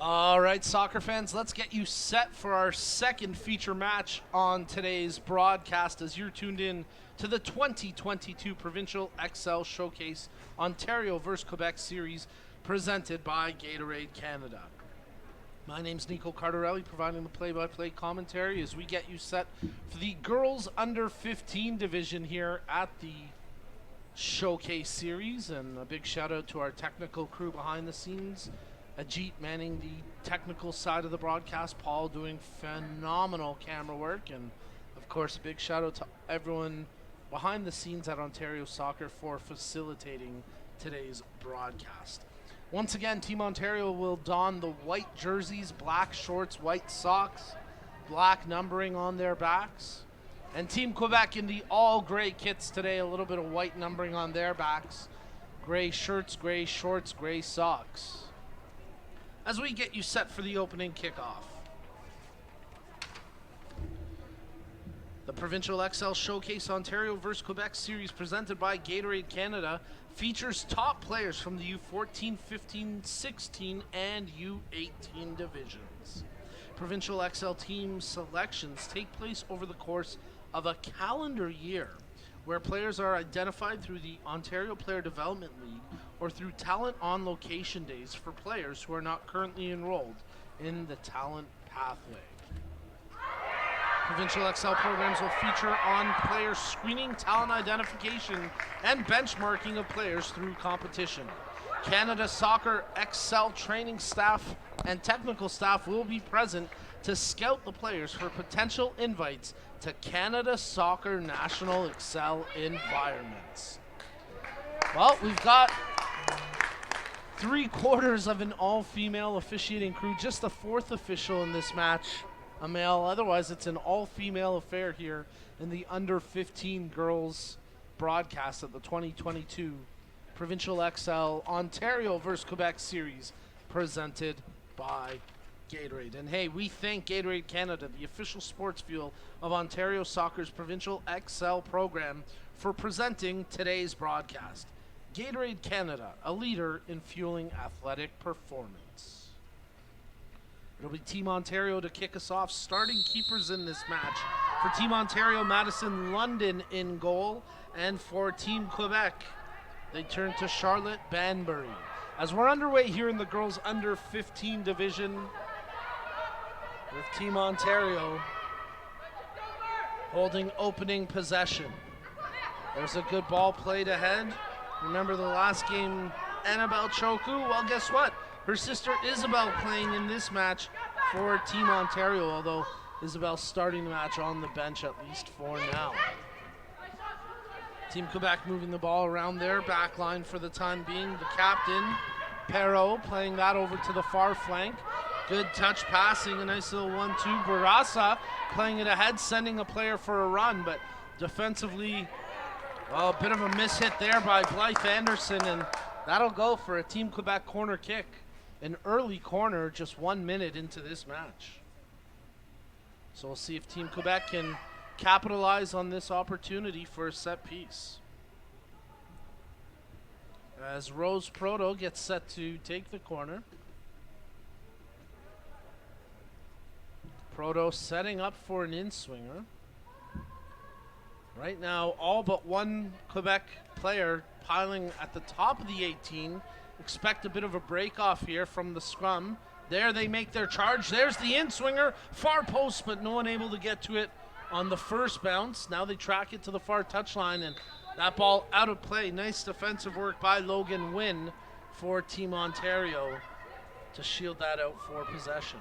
All right, soccer fans, let's get you set for our second feature match on today's broadcast as you're tuned in to the 2022 Provincial Xcel Showcase Ontario vs. Quebec Series presented by Gatorade Canada. My name's Nico Cardarelli, providing the play-by-play commentary as we get you set for the girls under 15 division here at the Showcase Series. And a big shout out to our technical crew behind the scenes. Ajit manning the technical side of the broadcast, Paul doing phenomenal camera work, and of course a big shout out to everyone behind the scenes at Ontario Soccer for facilitating today's broadcast. Once again, Team Ontario will don the white jerseys, black shorts, white socks, black numbering on their backs, and Team Quebec in the all gray kits today, a little bit of white numbering on their backs, gray shirts, gray shorts, gray socks. As we get you set for the opening kickoff. The Provincial Xcel Showcase Ontario vs. Quebec Series presented by Gatorade Canada features top players from the U14, 15, 16, and U18 divisions. Provincial Xcel team selections take place over the course of a calendar year, where players are identified through the Ontario Player Development League or through talent on location days for players who are not currently enrolled in the talent pathway. Provincial Xcel programs will feature on player screening, talent identification, and benchmarking of players through competition. Canada Soccer Xcel training staff and technical staff will be present to scout the players for potential invites to Canada Soccer National Xcel environments. Well, we've got 3/4 of an all-female officiating crew, just the fourth official in this match, a male. Otherwise, it's an all-female affair here in the under-15 girls broadcast of the 2022 Provincial Xcel Ontario vs. Quebec Series presented by Gatorade. And hey, we thank Gatorade Canada, the official sports fuel of Ontario Soccer's Provincial Xcel program, for presenting today's broadcast. Gatorade Canada, a leader in fueling athletic performance. It'll be Team Ontario to kick us off. Starting keepers in this match. For Team Ontario, Madison London in goal. And for Team Quebec, they turn to Charlotte Banbury. As we're underway here in the girls under 15 division, with Team Ontario holding opening possession. There's a good ball played ahead. Remember the last game, Annabelle Choku? Well, guess what? Her sister Isabel playing in this match for Team Ontario, although Isabel's starting the match on the bench at least for now. Team Quebec moving the ball around their back line for the time being. The captain, Perrault, playing that over to the far flank. Good touch passing, a nice little 1-2. Barasa playing it ahead, sending a player for a run, but defensively, well, a bit of a mishit there by Blythe Anderson, and that'll go for a Team Quebec corner kick. An early corner just 1 minute into this match. So we'll see if Team Quebec can capitalize on this opportunity for a set piece. As Rose Proto gets set to take the corner. Proto setting up for an in-swinger. Right now, all but one Quebec player piling at the top of the 18. Expect a bit of a break-off here from the scrum. There they make their charge. There's the in-swinger. Far post, but no one able to get to it on the first bounce. Now they track it to the far touchline, and that ball out of play. Nice defensive work by Logan Wynn for Team Ontario to shield that out for possession.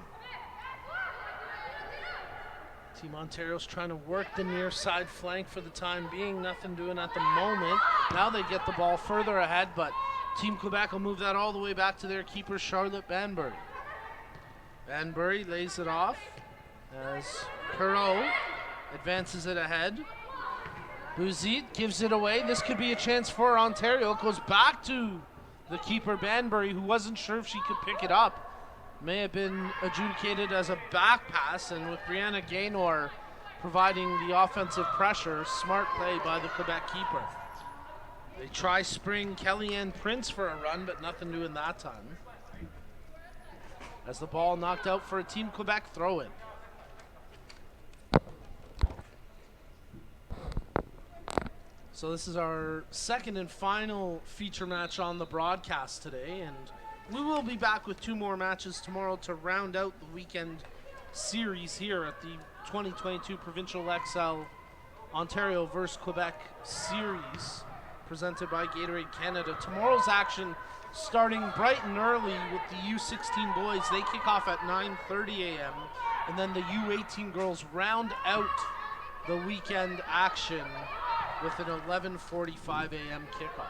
Team Ontario's trying to work the near side flank for the time being. Nothing doing at the moment. Now they get the ball further ahead, but Team Quebec will move that all the way back to their keeper, Charlotte Banbury. Banbury lays it off as Perrault advances it ahead. Bouzit gives it away. This could be a chance for Ontario. It goes back to the keeper, Banbury, who wasn't sure if she could pick it up. May have been adjudicated as a back pass, and with Brianna Gaynor providing the offensive pressure, smart play by the Quebec keeper. They try spring Kellyanne Prince for a run, but nothing doing that time. as the ball knocked out for a Team Quebec throw-in. So this is our second and final feature match on the broadcast today, and we will be back with 2 more matches tomorrow to round out the weekend series here at the 2022 Provincial Xcel Ontario vs. Quebec series presented by Gatorade Canada. Tomorrow's action starting bright and early with the U16 boys. They kick off at 9:30 a.m. and then the U18 girls round out the weekend action with an 11:45 a.m. kickoff.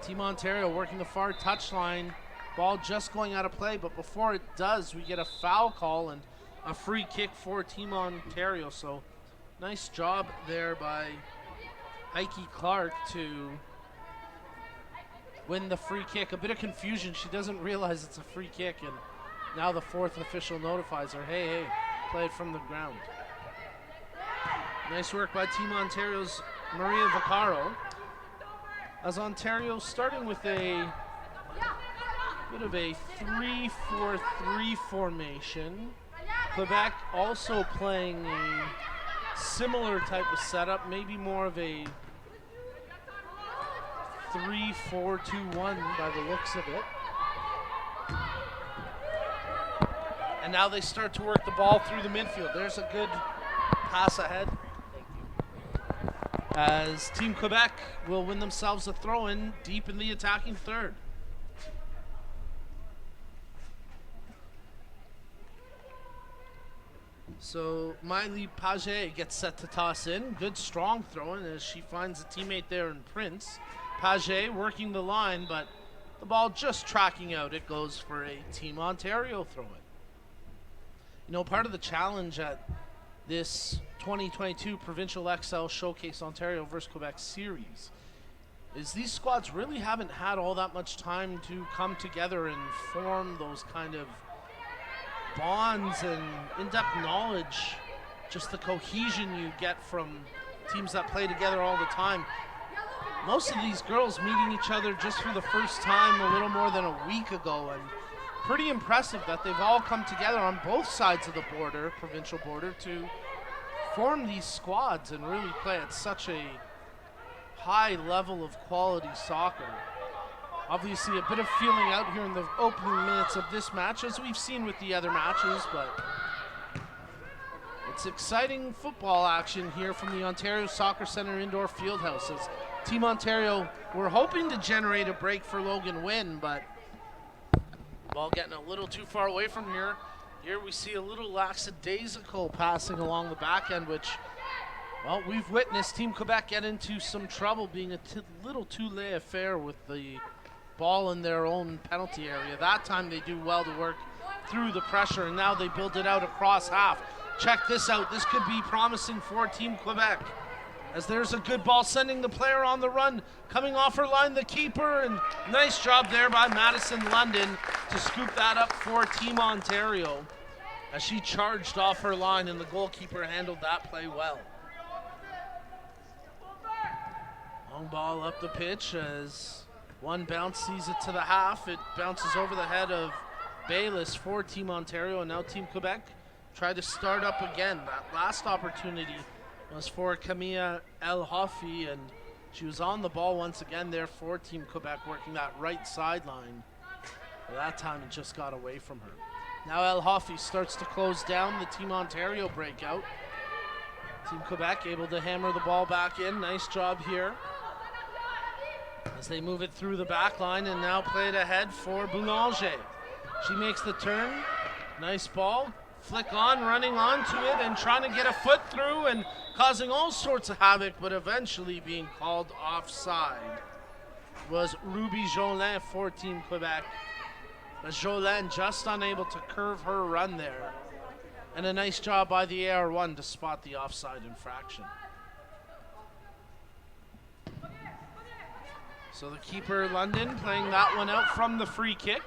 Team Ontario working the far touchline. Ball just going out of play, but before it does, we get a foul call and a free kick for Team Ontario. So nice job there by Heike Clark to win the free kick. A bit of confusion. She doesn't realize it's a free kick, and now the 4th official notifies her, hey, play it from the ground. Nice work by Team Ontario's Maria Vaccaro. As Ontario starting with a bit of a 3-4-3 formation. Quebec also playing a similar type of setup, maybe more of a 3-4-2-1 by the looks of it. And now they start to work the ball through the midfield. There's a good pass ahead. As Team Quebec will win themselves a throw-in deep in the attacking third. So Miley Paget gets set to toss in. Good strong throw-in as she finds a teammate there in Prince. Paget working the line, but the ball just tracking out. It goes for a Team Ontario throw-in. You know, part of the challenge at this 2022 Provincial Xcel Showcase Ontario vs. Quebec series is these squads really haven't had all that much time to come together and form those kind of bonds and in-depth knowledge, just the cohesion you get from teams that play together all the time. Most of these girls meeting each other just for the first time a little more than a week ago, and pretty impressive that they've all come together on both sides of the border, provincial border, to form these squads and really play at such a high level of quality soccer. Obviously a bit of feeling out here in the opening minutes of this match, as we've seen with the other matches, but it's exciting football action here from the Ontario Soccer Centre Indoor Fieldhouse. As Team Ontario were hoping to generate a break for Logan Wynn, but ball getting a little too far away from here. Here we see a little lackadaisical passing along the back end, which, well, we've witnessed Team Quebec get into some trouble being a little too laissez-faire with the ball in their own penalty area. That time they do well to work through the pressure, and now they build it out across half. Check this out. This could be promising for Team Quebec, as there's a good ball sending the player on the run, coming off her line, the keeper, and nice job there by Madison London to scoop that up for Team Ontario as she charged off her line, and the goalkeeper handled that play well. Long ball up the pitch as one bounce sees it to the half. It bounces over the head of Bayless for Team Ontario, and now Team Quebec try to start up again. That last opportunity was for Camilla El Hoffi, and she was on the ball once again there for Team Quebec, working that right sideline. But that time it just got away from her. Now El Hoffi starts to close down the Team Ontario breakout. Team Quebec able to hammer the ball back in. Nice job here as they move it through the back line, and now play it ahead for Boulanger. She makes the turn. Nice ball. Flick on, running onto it and trying to get a foot through and causing all sorts of havoc, but eventually being called offside was Ruby Jolin for Team Quebec. But Jolin just unable to curve her run there. And a nice job by the AR1 to spot the offside infraction. So the keeper, London, playing that one out from the free kick.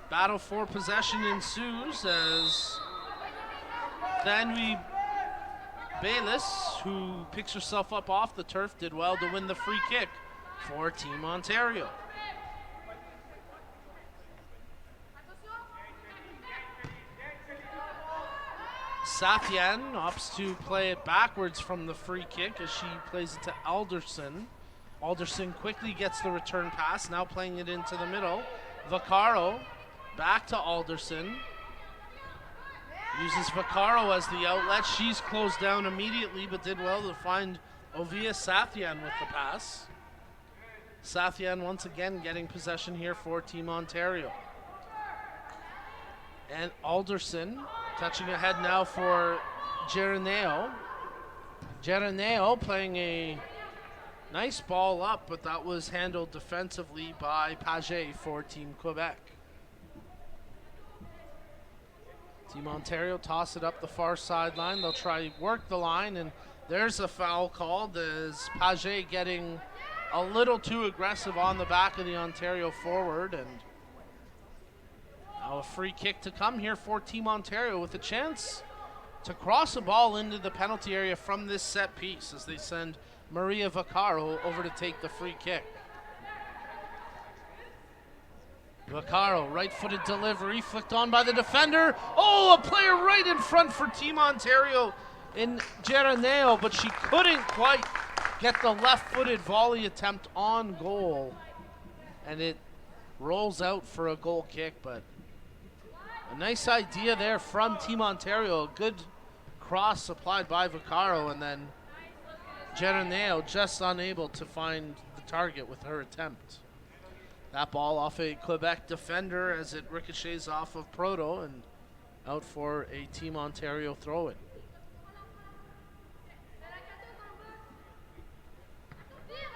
Battle for possession ensues as Danwy Bayless, who picks herself up off the turf, did well to win the free kick for Team Ontario. Sathian opts to play it backwards from the free kick as she plays it to Alderson. Alderson quickly gets the return pass, now playing it into the middle. Vaccaro back to Alderson. Uses Vaccaro as the outlet. She's closed down immediately, but did well to find Ovia Sathian with the pass. Sathian once again getting possession here for Team Ontario. And Alderson touching ahead now for Geroneo. Geroneo playing a nice ball up, but that was handled defensively by Paget for Team Quebec. Team Ontario toss it up the far sideline. They'll try to work the line, and there's a foul called as Paget getting a little too aggressive on the back of the Ontario forward. And now a free kick to come here for Team Ontario with a chance to cross a ball into the penalty area from this set piece as they send Maria Vaccaro over to take the free kick. Vaccaro, right-footed delivery, flicked on by the defender. Oh, a player right in front for Team Ontario in Geroneo, but she couldn't quite get the left-footed volley attempt on goal. And it rolls out for a goal kick, but a nice idea there from Team Ontario. A good cross applied by Vaccaro, and then Geroneo just unable to find the target with her attempt. That ball off a Quebec defender as it ricochets off of Proto and out for a Team Ontario throw-in.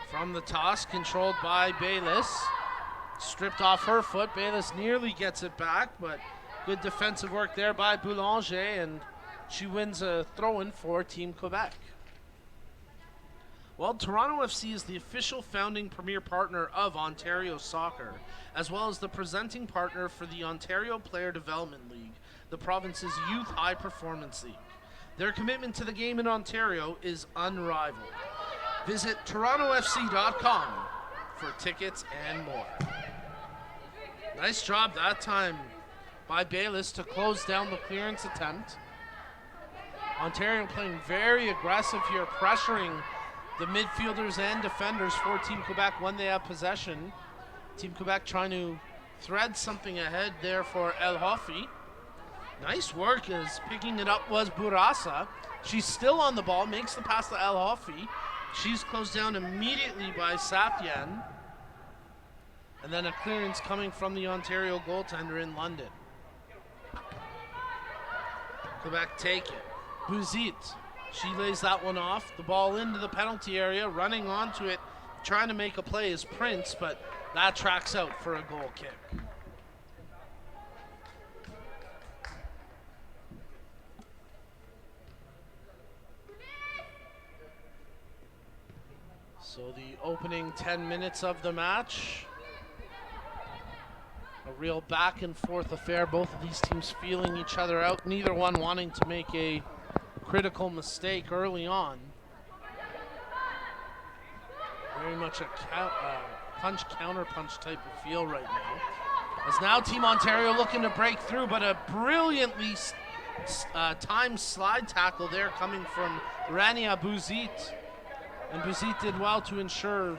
From the toss, controlled by Bayless. Stripped off her foot. Bayless nearly gets it back, but good defensive work there by Boulanger, and she wins a throw-in for Team Quebec. Well, Toronto FC is the official founding premier partner of Ontario Soccer, as well as the presenting partner for the Ontario Player Development League, the province's youth high performance league. Their commitment to the game in Ontario is unrivaled. Visit torontofc.com for tickets and more. Nice job that time by Bayless to close down the clearance attempt. Ontario playing very aggressive here, pressuring the midfielders and defenders for Team Quebec when they have possession. Team Quebec trying to thread something ahead there for El Hofi. Nice work as picking it up was Bourassa. She's still on the ball, makes the pass to El Hofi. She's closed down immediately by Sathian. And then a clearance coming from the Ontario goaltender in London. Quebec take it. Bouzit. She lays that one off. The ball into the penalty area, running onto it, trying to make a play is Prince, but that tracks out for a goal kick. So the opening 10 minutes of the match, a real back and forth affair. Both of these teams feeling each other out, neither one wanting to make a critical mistake early on. Very much a punch counter punch type of feel right now. As now Team Ontario looking to break through, but a brilliantly timed slide tackle there coming from Rania Bouzit. And Bouzit did well to ensure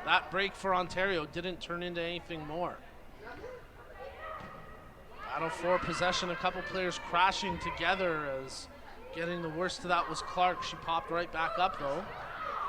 that break for Ontario didn't turn into anything more. Battle for possession, a couple players crashing together as getting the worst of that was Clark. She popped right back up though.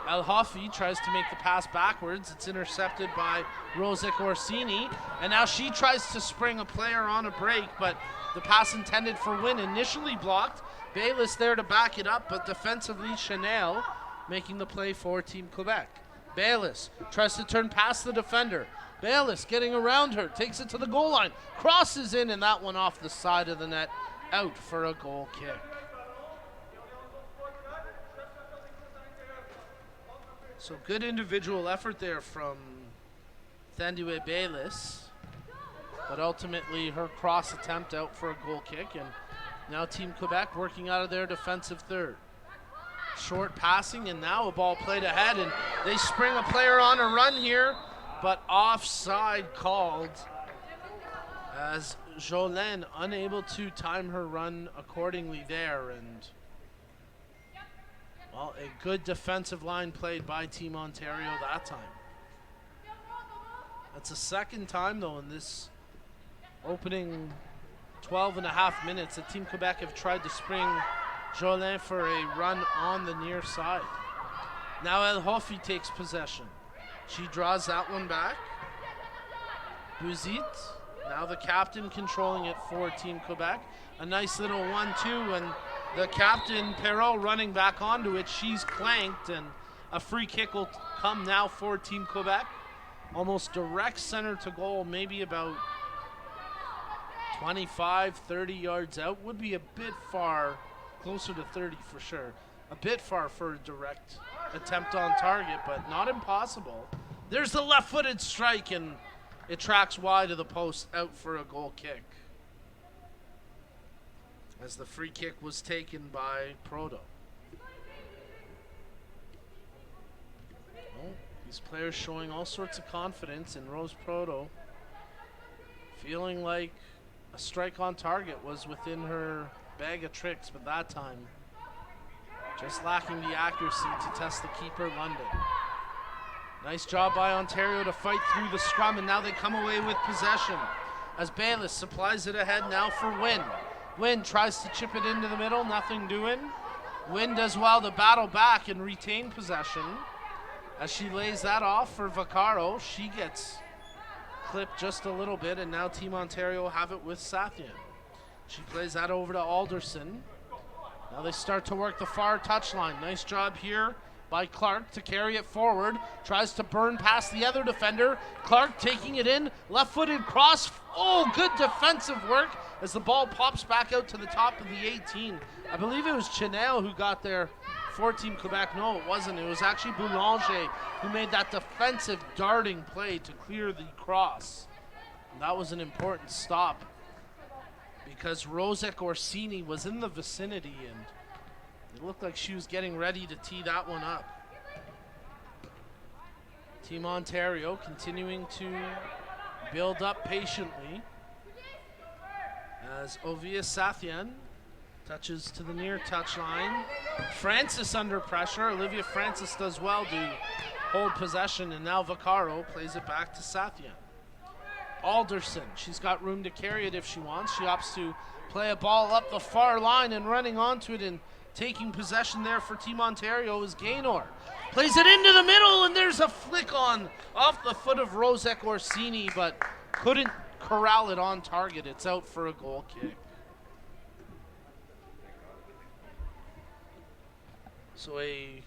El Hofi tries to make the pass backwards. It's intercepted by Rosic Orsini. And now she tries to spring a player on a break, but the pass intended for Wynn initially blocked. Bayless there to back it up, but defensively Chanel making the play for Team Quebec. Bayless tries to turn past the defender. Bayless getting around her, takes it to the goal line, crosses in, and that one off the side of the net, out for a goal kick. So good individual effort there from Thandiwe Bayless, but ultimately her cross attempt out for a goal kick, and now Team Quebec working out of their defensive third. Short passing, and now a ball played ahead, and they spring a player on a run here, but offside called as Jolene unable to time her run accordingly there, and well, a good defensive line played by Team Ontario that time. That's the second time though in this opening 12 and a half minutes that Team Quebec have tried to spring Jolene for a run on the near side. Now El Hofi takes possession. She draws that one back. Buzit, now the captain controlling it for Team Quebec. A nice little 1-2, and the captain, Perrault, running back onto it. She's clanked, and a free kick will come now for Team Quebec. Almost direct center to goal, maybe about 25, 30 yards out. Would be a bit far, closer to 30 for sure. A bit far for a direct attempt on target, but not impossible. There's the left-footed strike, and it tracks wide of the post, out for a goal kick. As the free kick was taken by Proto. Well, these players showing all sorts of confidence, and Rose Proto feeling like a strike on target was within her bag of tricks, but that time just lacking the accuracy to test the keeper, London. Nice job by Ontario to fight through the scrum, and now they come away with possession as Bayless supplies it ahead now for Wynn. Wynn tries to chip it into the middle, nothing doing. Wynn does well to battle back and retain possession. As she lays that off for Vaccaro, she gets clipped just a little bit, and now Team Ontario have it with Sathian. She plays that over to Alderson. Now they start to work the far touchline. Nice job here by Clark to carry it forward. Tries to burn past the other defender. Clark taking it in. Left-footed cross. Oh, good defensive work as the ball pops back out to the top of the 18. I believe it was Chanel who got there for Team Quebec. No, it wasn't. It was actually Boulanger who made that defensive darting play to clear the cross. And that was an important stop because Rosek Orsini was in the vicinity, and it looked like she was getting ready to tee that one up. Team Ontario continuing to build up patiently as Ovia Sathian touches to the near touchline. Francis under pressure. Olivia Francis does well to hold possession, and now Vaccaro plays it back to Sathian. Alderson, she's got room to carry it if she wants. She opts to play a ball up the far line, and running onto it and taking possession there for Team Ontario is Gaynor. Plays it into the middle, and there's a flick on off the foot of Rosek Orsini, but couldn't corral it on target. It's out for a goal kick. So a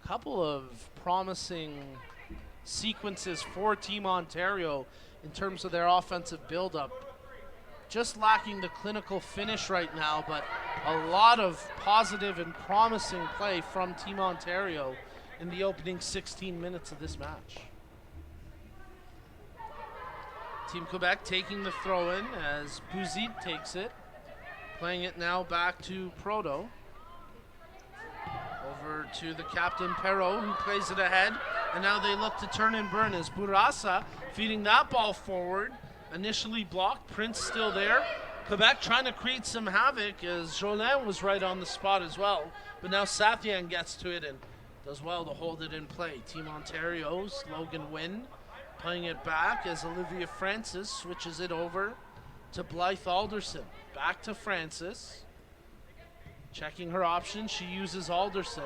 couple of promising sequences for Team Ontario in terms of their offensive buildup. Just lacking the clinical finish right now, but a lot of positive and promising play from Team Ontario in the opening 16 minutes of this match. Team Quebec taking the throw-in as Buzit takes it. Playing it now back to Proto. Over to the captain, Perrault, who plays it ahead. And now they look to turn and burn as Bourassa feeding that ball forward. Initially blocked, Prince still there. Quebec trying to create some havoc as Jolin was right on the spot as well. But now Sathian gets to it and does well to hold it in play. Team Ontario's Logan Wynn playing it back as Olivia Francis switches it over to Blythe Alderson. Back to Francis. Checking her options, she uses Alderson.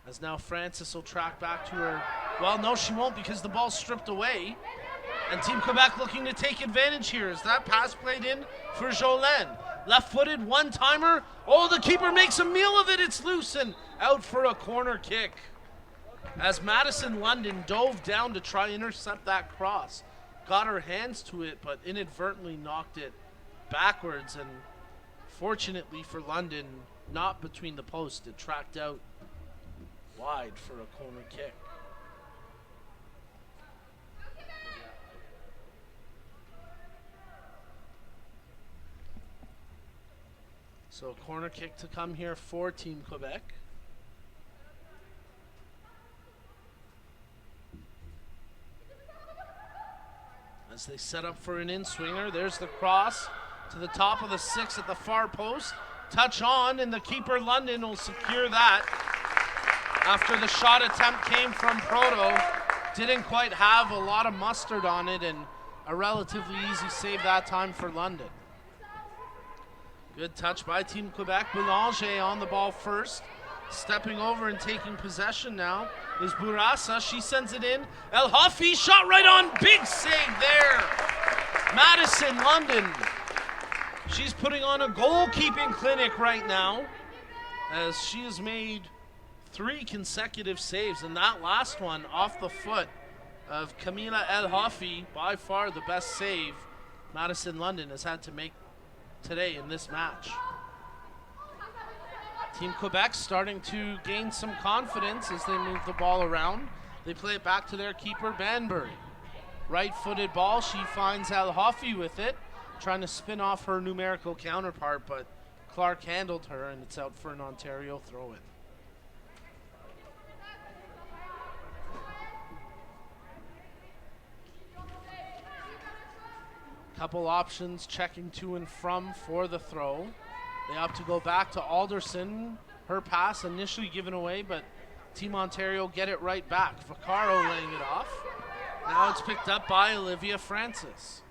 As now Francis will track back to her. Well, no, she won't because the ball's stripped away. And Team Quebec looking to take advantage here. Is that pass played in for Jolene? Left-footed, one-timer. Oh, the keeper makes a meal of it. It's loose and out for a corner kick. As Madison London dove down to try intercept that cross. Got her hands to it, but inadvertently knocked it backwards. And fortunately for London, not between the posts. It tracked out wide for a corner kick. So a corner kick to come here for Team Quebec. As As they set up for an in-swinger, there's the cross to the top of the 6 at the far post. Touch on, and the keeper London will secure that. After the shot attempt came from Proto, didn't quite have a lot of mustard on it, and a relatively easy save that time for London. Good touch by Team Quebec. Boulanger on the ball first. Stepping over and taking possession now is Bourassa. She sends it in. El Hafi shot right on. Big save there. Madison London. She's putting on a goalkeeping clinic right now, as she has made 3 consecutive saves, and that last one off the foot of Camila El Hafi, by far the best save Madison London has had to make today in this match. Team Quebec starting to gain some confidence as they move the ball around. They play it back to their keeper, Banbury. Right-footed ball, she finds El Hafi with it, trying to spin off her numerical counterpart, but Clark handled her, and it's out for an Ontario throw-in. Couple options checking to and from for the throw. They opt to go back to Alderson. Her pass initially given away, but Team Ontario get it right back. Vaccaro laying it off. Now it's picked up by Olivia Francis.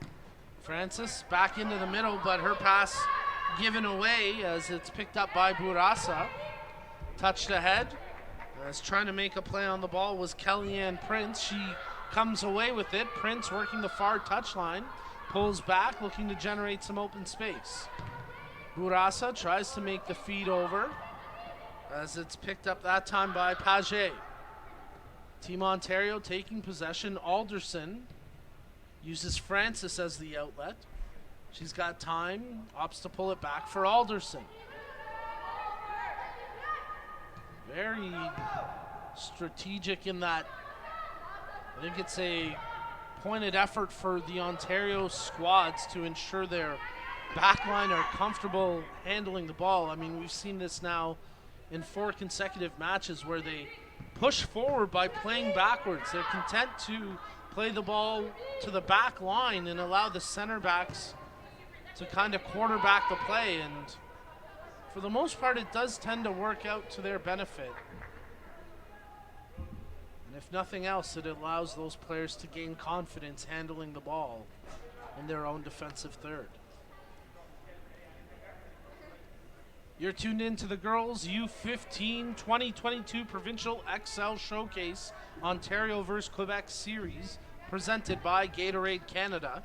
Francis back into the middle, but her pass given away as it's picked up by Bourassa. Touched ahead. As trying to make a play on the ball was Kellyanne Prince. She comes away with it. Prince working the far touchline. Pulls back, looking to generate some open space. Bourassa tries to make the feed over as it's picked up that time by Paget. Team Ontario taking possession. Alderson uses Francis as the outlet. She's got time, opts to pull it back for Alderson. Very strategic in that. I think it's a pointed effort for the Ontario squads to ensure their backline are comfortable handling the ball. I mean, we've seen this now in 4 consecutive matches where they push forward by playing backwards. They're content to play the ball to the back line and allow the center backs to kind of quarterback the play, and for the most part it does tend to work out to their benefit. And if nothing else, it allows those players to gain confidence handling the ball in their own defensive third. You're tuned in to the girls U15 2022 Provincial Xcel Showcase Ontario vs. Quebec Series, presented by Gatorade Canada.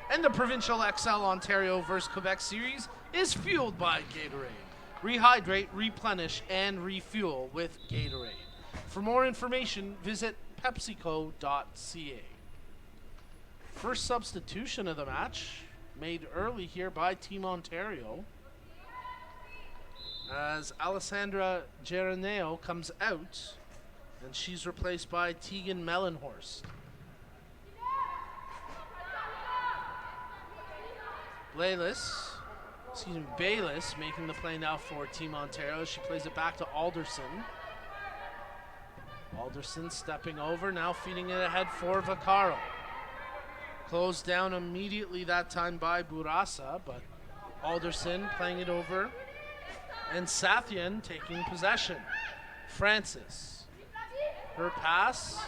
And the Provincial Xcel Ontario vs. Quebec Series is fueled by Gatorade. Rehydrate, replenish, and refuel with Gatorade. For more information, visit pepsico.ca. First substitution of the match made early here by Team Ontario, as Alessandra Geroneo comes out, and she's replaced by Tegan Mellenhorst. Bayless making the play now for Team Ontario. She plays it back to Alderson. Alderson stepping over, now feeding it ahead for Vaccaro. Closed down immediately that time by Bourassa, but Alderson playing it over, and Sathian taking possession. Francis. Her pass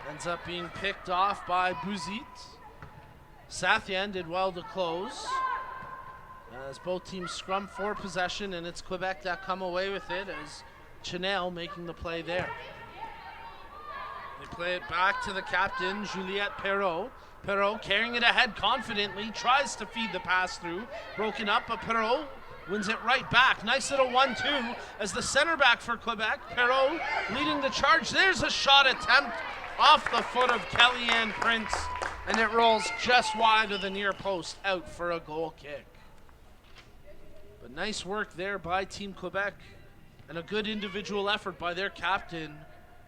ends up being picked off by Bouzit. Sathian did well to close, as both teams scrum for possession, and it's Quebec that come away with it, as Chanel making the play there. They play it back to the captain, Juliette Perrault. Perrault carrying it ahead confidently, tries to feed the pass through. Broken up, but Perrault wins it right back. Nice little 1-2 as the center back for Quebec. Perrault leading the charge. There's a shot attempt off the foot of Kellyanne Prince, and it rolls just wide of the near post, out for a goal kick. But nice work there by Team Quebec, and a good individual effort by their captain,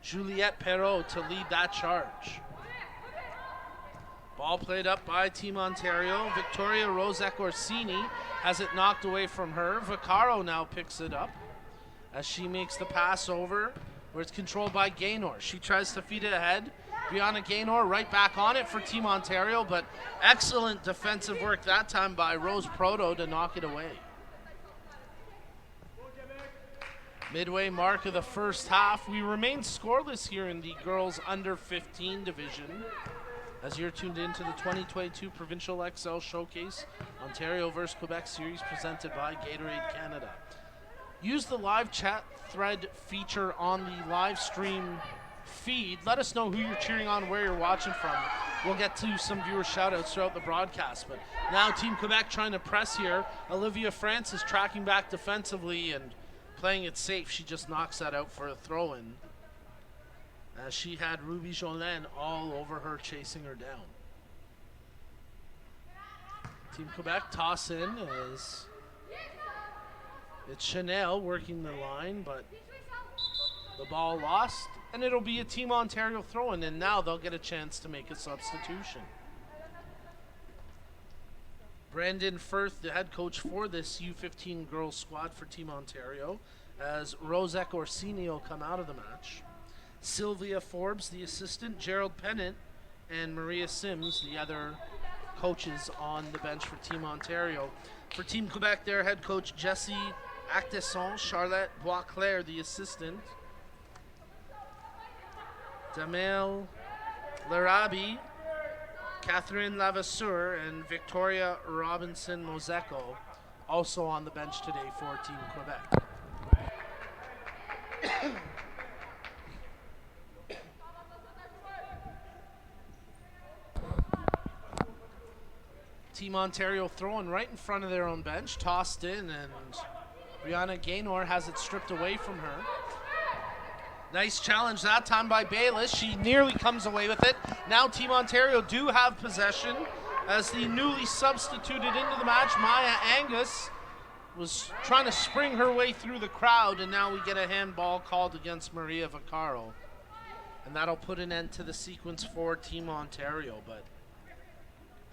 Juliette Perrault, to lead that charge. Ball played up by Team Ontario. Victoria Rozek Orsini has it knocked away from her. Vaccaro now picks it up as she makes the pass over, where it's controlled by Gaynor. She tries to feed it ahead. Brianna Gaynor right back on it for Team Ontario, but excellent defensive work that time by Rose Proto to knock it away. Midway mark of the first half. We remain scoreless here in the girls under 15 division as you're tuned in to the 2022 Provincial Xcel Showcase Ontario vs. Quebec series presented by Gatorade Canada. Use the live chat thread feature on the live stream feed. Let us know who you're cheering on, where you're watching from. We'll get to some viewer shoutouts throughout the broadcast. But now Team Quebec trying to press here. Olivia France is tracking back defensively and playing it safe. She just knocks that out for a throw-in, as she had Ruby Jolin all over her, chasing her down. Team Quebec toss in as it's Chanel working the line, but the ball lost, and it'll be a Team Ontario throw-in, and now they'll get a chance to make a substitution. Brandon Firth, the head coach for this U15 girls squad for Team Ontario, as Rosek Orsini will come out of the match. Sylvia Forbes, the assistant, Gerald Pennant, and Maria Sims, the other coaches on the bench for Team Ontario. For Team Quebec, their head coach Jessie Actesson, Charlotte Boisclair, the assistant, Damel Larabi, Catherine Lavasseur, and Victoria Robinson Moseco also on the bench today for Team Quebec. Team Ontario throwing right in front of their own bench, tossed in, and Brianna Gaynor has it stripped away from her. Nice challenge that time by Bayless. She nearly comes away with it. Now Team Ontario do have possession as the newly substituted into the match, Maya Angus, was trying to spring her way through the crowd, and now we get a handball called against Maria Vaccaro. And that'll put an end to the sequence for Team Ontario, but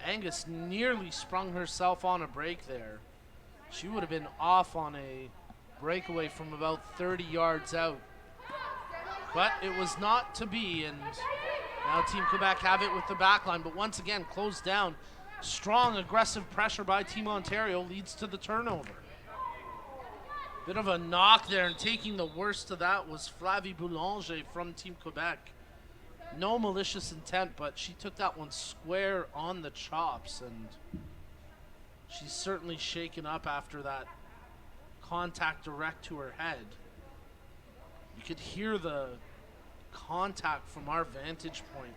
Angus nearly sprung herself on a break there. She would have been off on a breakaway from about 30 yards out. But it was not to be, and now Team Quebec have it with the back line, but once again closed down. Strong, aggressive pressure by Team Ontario leads to the turnover. Bit of a knock there, and taking the worst of that was Flavie Boulanger from Team Quebec. No malicious intent, but she took that one square on the chops, and she's certainly shaken up after that contact direct to her head. You could hear the contact from our vantage point.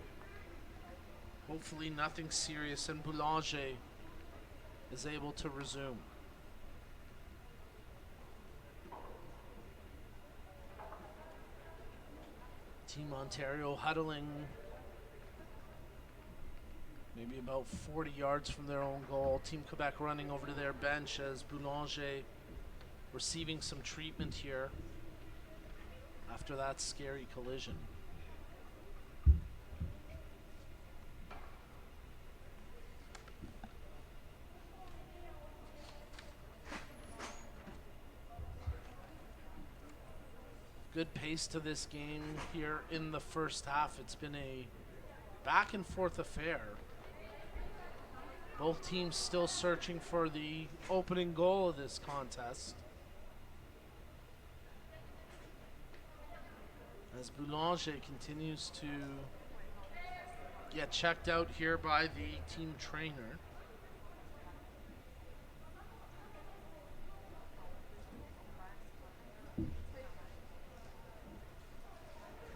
Hopefully nothing serious, and Boulanger is able to resume. Team Ontario huddling maybe about 40 yards from their own goal. Team Quebec running over to their bench as Boulanger receiving some treatment here after that scary collision. Good pace to this game here in the first half. It's been a back and forth affair. Both teams still searching for the opening goal of this contest, as Boulanger continues to get checked out here by the team trainer.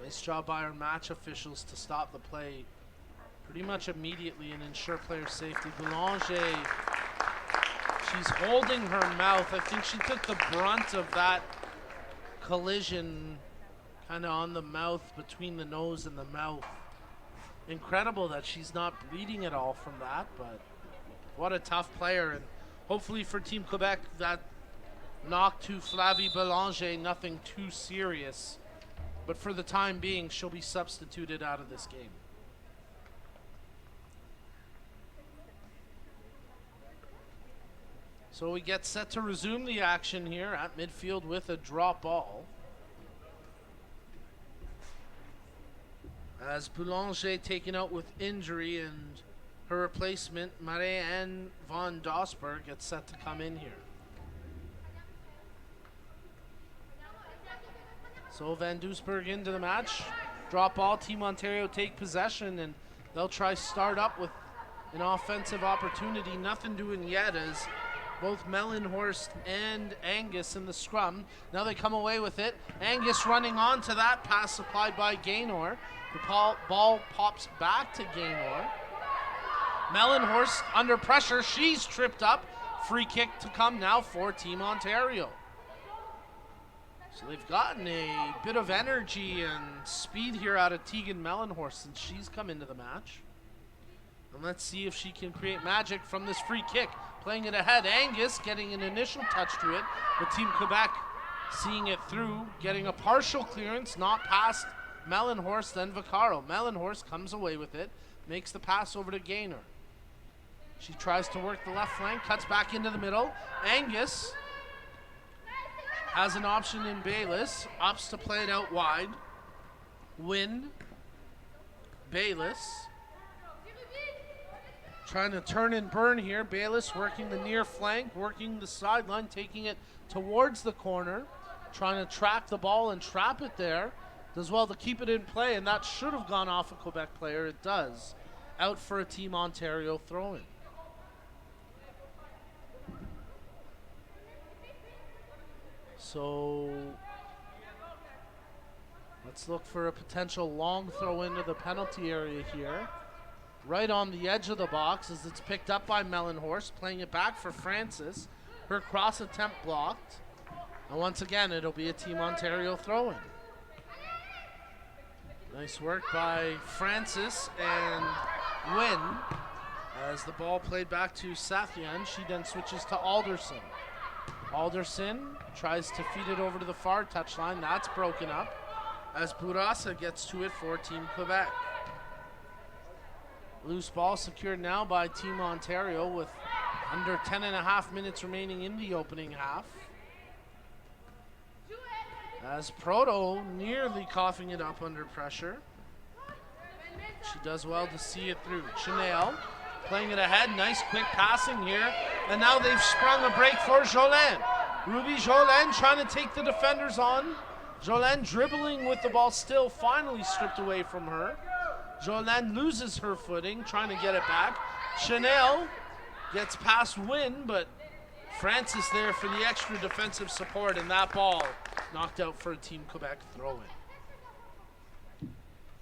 Nice job by our match officials to stop the play pretty much immediately and ensure player safety. Boulanger, she's holding her mouth. I think she took the brunt of that collision kind of on the mouth, between the nose and the mouth. Incredible that she's not bleeding at all from that, but what a tough player. And hopefully for Team Quebec, that knock to Flavie Boulanger, nothing too serious. But for the time being, she'll be substituted out of this game. So we get set to resume the action here at midfield with a drop ball, As Boulanger taken out with injury, and her replacement, Marie-Anne von Dosberg, gets set to come in here. So Van Doesburg into the match. Drop ball, Team Ontario take possession, and they'll try start up with an offensive opportunity. Nothing doing yet as both Mellenhorst and Angus in the scrum. Now they come away with it. Angus running on to that pass supplied by Gaynor. The ball pops back to Gaynor. Mellenhorst under pressure. She's tripped up. Free kick to come now for Team Ontario. So they've gotten a bit of energy and speed here out of Tegan Mellenhorst since she's come into the match. And let's see if she can create magic from this free kick. Playing it ahead, Angus getting an initial touch to it, but Team Quebec seeing it through, getting a partial clearance, not past Mellenhorst, then Vaccaro. Mellenhorst comes away with it, makes the pass over to Gaynor. She tries to work the left flank, cuts back into the middle. Angus has an option in Bayless, opts to play it out wide. Win, Bayless. Trying to turn and burn here. Bayless working the near flank, working the sideline, taking it towards the corner, trying to track the ball and trap it there. Does well to keep it in play, and that should have gone off a Quebec player. It does. Out for a Team Ontario throw-in. So let's look for a potential long throw into the penalty area here. Right on the edge of the box as it's picked up by Mellenhorst, playing it back for Francis. Her cross attempt blocked. And once again, it'll be a Team Ontario throw-in. Nice work by Francis and Wynn. As the ball played back to Sathian, she then switches to Alderson. Alderson tries to feed it over to the far touchline. That's broken up as Bourassa gets to it for Team Quebec. Loose ball secured now by Team Ontario with under 10.5 minutes remaining in the opening half. As Proto nearly coughing it up under pressure. She does well to see it through. Chanel playing it ahead. Nice quick passing here. And now they've sprung a break for Jolene. Ruby Jolene trying to take the defenders on. Jolene dribbling with the ball still, finally stripped away from her. Jolene loses her footing, trying to get it back. Chanel gets past Wynn, but Francis there for the extra defensive support, and that ball knocked out for a Team Quebec throw-in.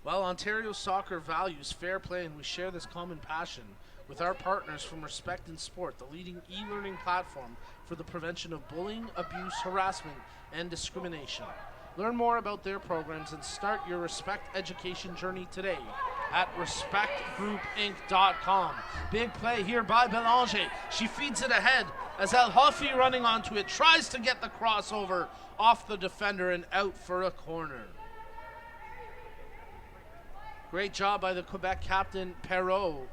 Well, Ontario soccer values fair play, and we share this common passion with our partners from Respect in Sport, the leading e-learning platform for the prevention of bullying, abuse, harassment, and discrimination. Learn more about their programs and start your Respect education journey today at respectgroupinc.com. Big play here by Belanger. She feeds it ahead as El Hofi running onto it, tries to get the crossover off the defender and out for a corner. Great job by the Quebec captain, Perrault,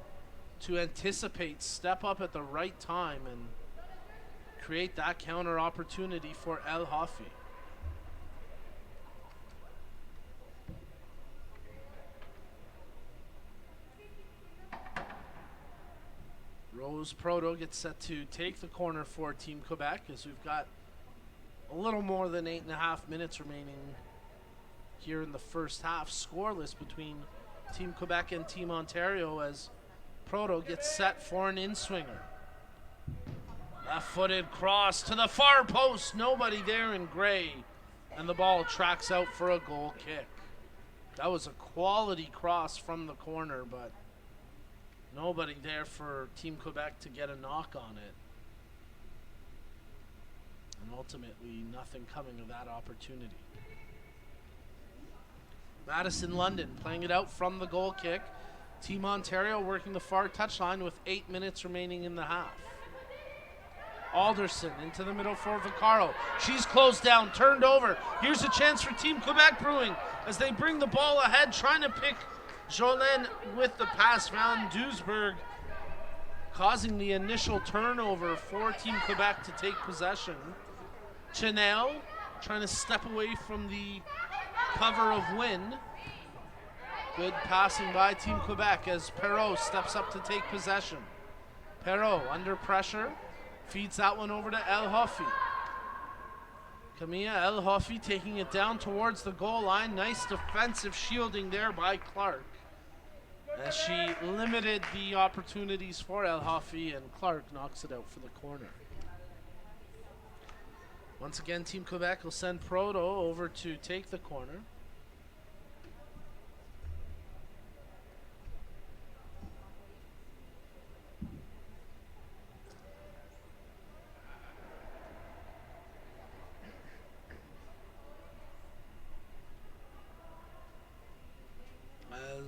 to anticipate, step up at the right time, and create that counter opportunity for El Hofi. Rose Proto gets set to take the corner for Team Quebec as we've got a little more than 8.5 minutes remaining here in the first half. Scoreless between Team Quebec and Team Ontario as Proto gets set for an in-swinger. Left-footed cross to the far post. Nobody there in gray. And the ball tracks out for a goal kick. That was a quality cross from the corner, but nobody there for Team Quebec to get a knock on it. And ultimately, nothing coming of that opportunity. Madison London playing it out from the goal kick. Team Ontario working the far touchline with 8 minutes remaining in the half. Alderson into the middle for Vaccaro. She's closed down, turned over. Here's a chance for Team Quebec Brewing as they bring the ball ahead, trying to pick Jolene with the pass. Van Doesburg causing the initial turnover for Team Quebec to take possession. Chanel trying to step away from the cover of Wynn. Good passing by Team Quebec as Perreault steps up to take possession. Perreault under pressure, feeds that one over to El Hofi. Camilla El Hofi taking it down towards the goal line. Nice defensive shielding there by Clark, as she limited the opportunities for El Hofi, and Clark knocks it out for the corner. Once again, Team Quebec will send Proto over to take the corner.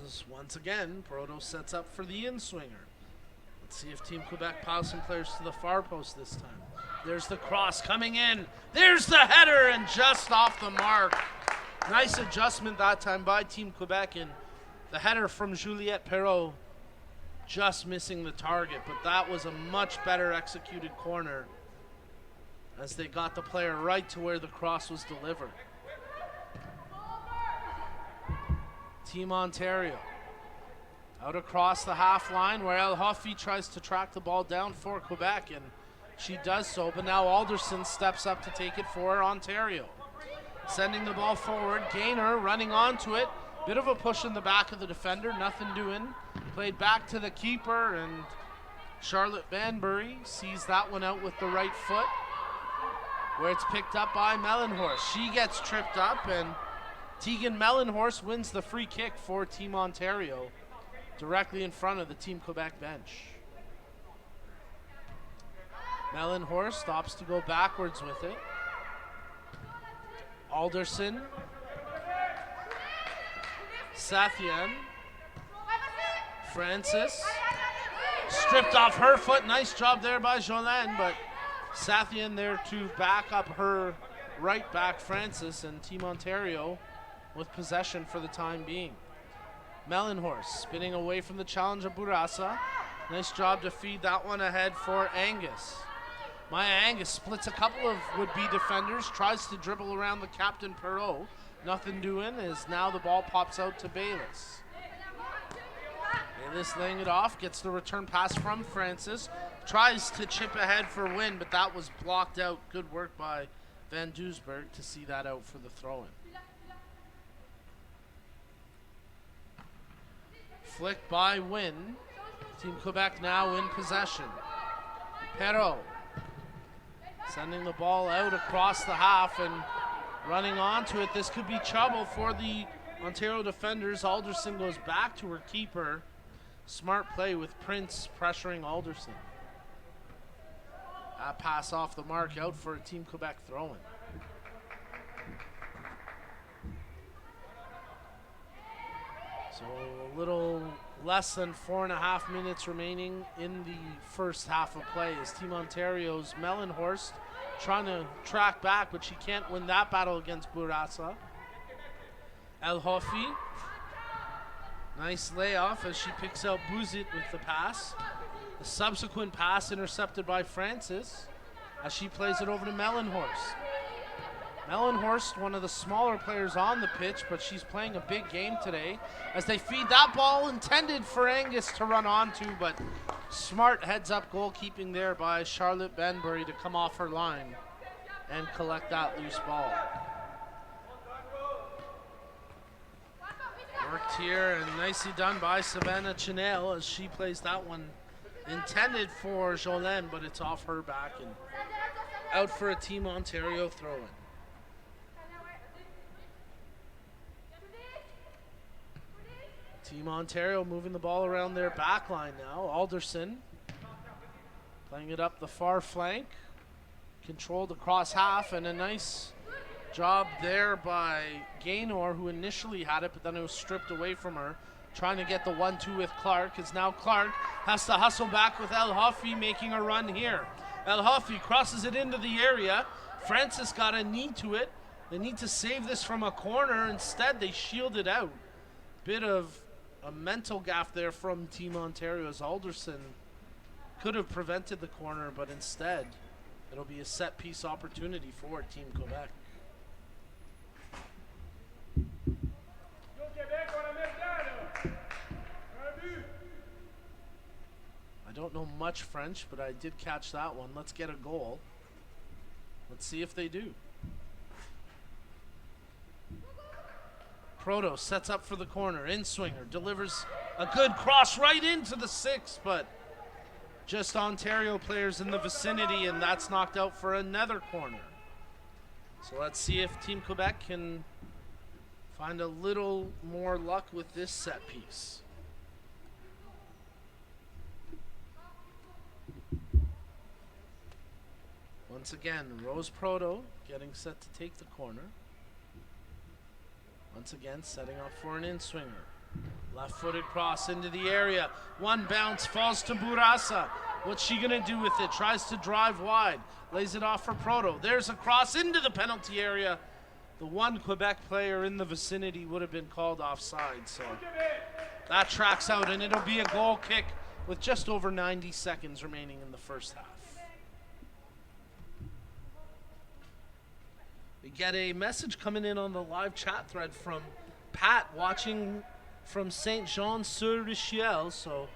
As once again, Proto sets up for the in-swinger. Let's see if Team Quebec piles some players to the far post this time. There's the cross coming in. There's the header, and just off the mark. Nice adjustment that time by Team Quebec, and the header from Juliette Perreault just missing the target, but that was a much better executed corner as they got the player right to where the cross was delivered. Team Ontario out across the half line where El Hofi tries to track the ball down for Quebec, and she does so, but now Alderson steps up to take it for Ontario. Sending the ball forward, Gaynor running onto it. Bit of a push in the back of the defender, nothing doing. Played back to the keeper, and Charlotte Banbury sees that one out with the right foot, where it's picked up by Mellenhorst. She gets tripped up, and Tegan Mellenhorst wins the free kick for Team Ontario, directly in front of the Team Quebec bench. Mellenhorst stops to go backwards with it. Alderson. Sathian. Francis. Stripped off her foot. Nice job there by Jolene, but Sathian there to back up her right back, Francis, and Team Ontario with possession for the time being. Mellenhorst spinning away from the challenge of Bourassa. Nice job to feed that one ahead for Angus. Maya Angus splits a couple of would-be defenders, tries to dribble around the captain Perreault. Nothing doing, as now the ball pops out to Bayless. Bayless laying it off, gets the return pass from Francis. Tries to chip ahead for win, but that was blocked out. Good work by Van Duisburg to see that out for the throw-in. Flicked by Wynn. Team Quebec now in possession. Perreault sending the ball out across the half and running onto it. This could be trouble for the Ontario defenders. Alderson goes back to her keeper. Smart play with Prince pressuring Alderson. That pass off the mark, out for a Team Quebec throw-in. So a little less than 4.5 minutes remaining in the first half of play as Team Ontario's Mellenhorst trying to track back, but she can't win that battle against Bourassa. El Hofi, nice layoff as she picks out Bouzit with the pass. The subsequent pass intercepted by Francis as she plays it over to Mellenhorst. Mellenhorst, one of the smaller players on the pitch, but she's playing a big game today as they feed that ball intended for Angus to run onto, but smart heads-up goalkeeping there by Charlotte Banbury to come off her line and collect that loose ball. Worked here and nicely done by Savannah Chanel as she plays that one intended for Jolene, but it's off her back and out for a Team Ontario throw-in. Team Ontario moving the ball around their back line now. Alderson playing it up the far flank. Controlled across half, and a nice job there by Gaynor, who initially had it, but then it was stripped away from her. Trying to get the 1-2 with Clark, as now Clark has to hustle back with El Hofi making a run here. El Hofi crosses it into the area. Francis got a knee to it. They need to save this from a corner. Instead, they shield it out. Bit of a mental gaffe there from Team Ontario as Alderson could have prevented the corner, but instead it'll be a set piece opportunity for Team Quebec. don't know much French, but I did catch that one. Let's get a goal. Let's see if they do. Proto sets up for the corner. In-swinger delivers a good cross right into the 6, but just Ontario players in the vicinity, and that's knocked out for another corner. So let's see if Team Quebec can find a little more luck with this set piece. Once again, Rose Proto getting set to take the corner. Once again, setting up for an in-swinger. Left-footed cross into the area. One bounce falls to Bourassa. What's she going to do with it? Tries to drive wide. Lays it off for Proto. There's a cross into the penalty area. The one Quebec player in the vicinity would have been called offside. So that tracks out, and it'll be a goal kick with just over 90 seconds remaining in the first half. We get a message coming in on the live chat thread from Pat watching from Saint-Jean-sur-Richelieu, so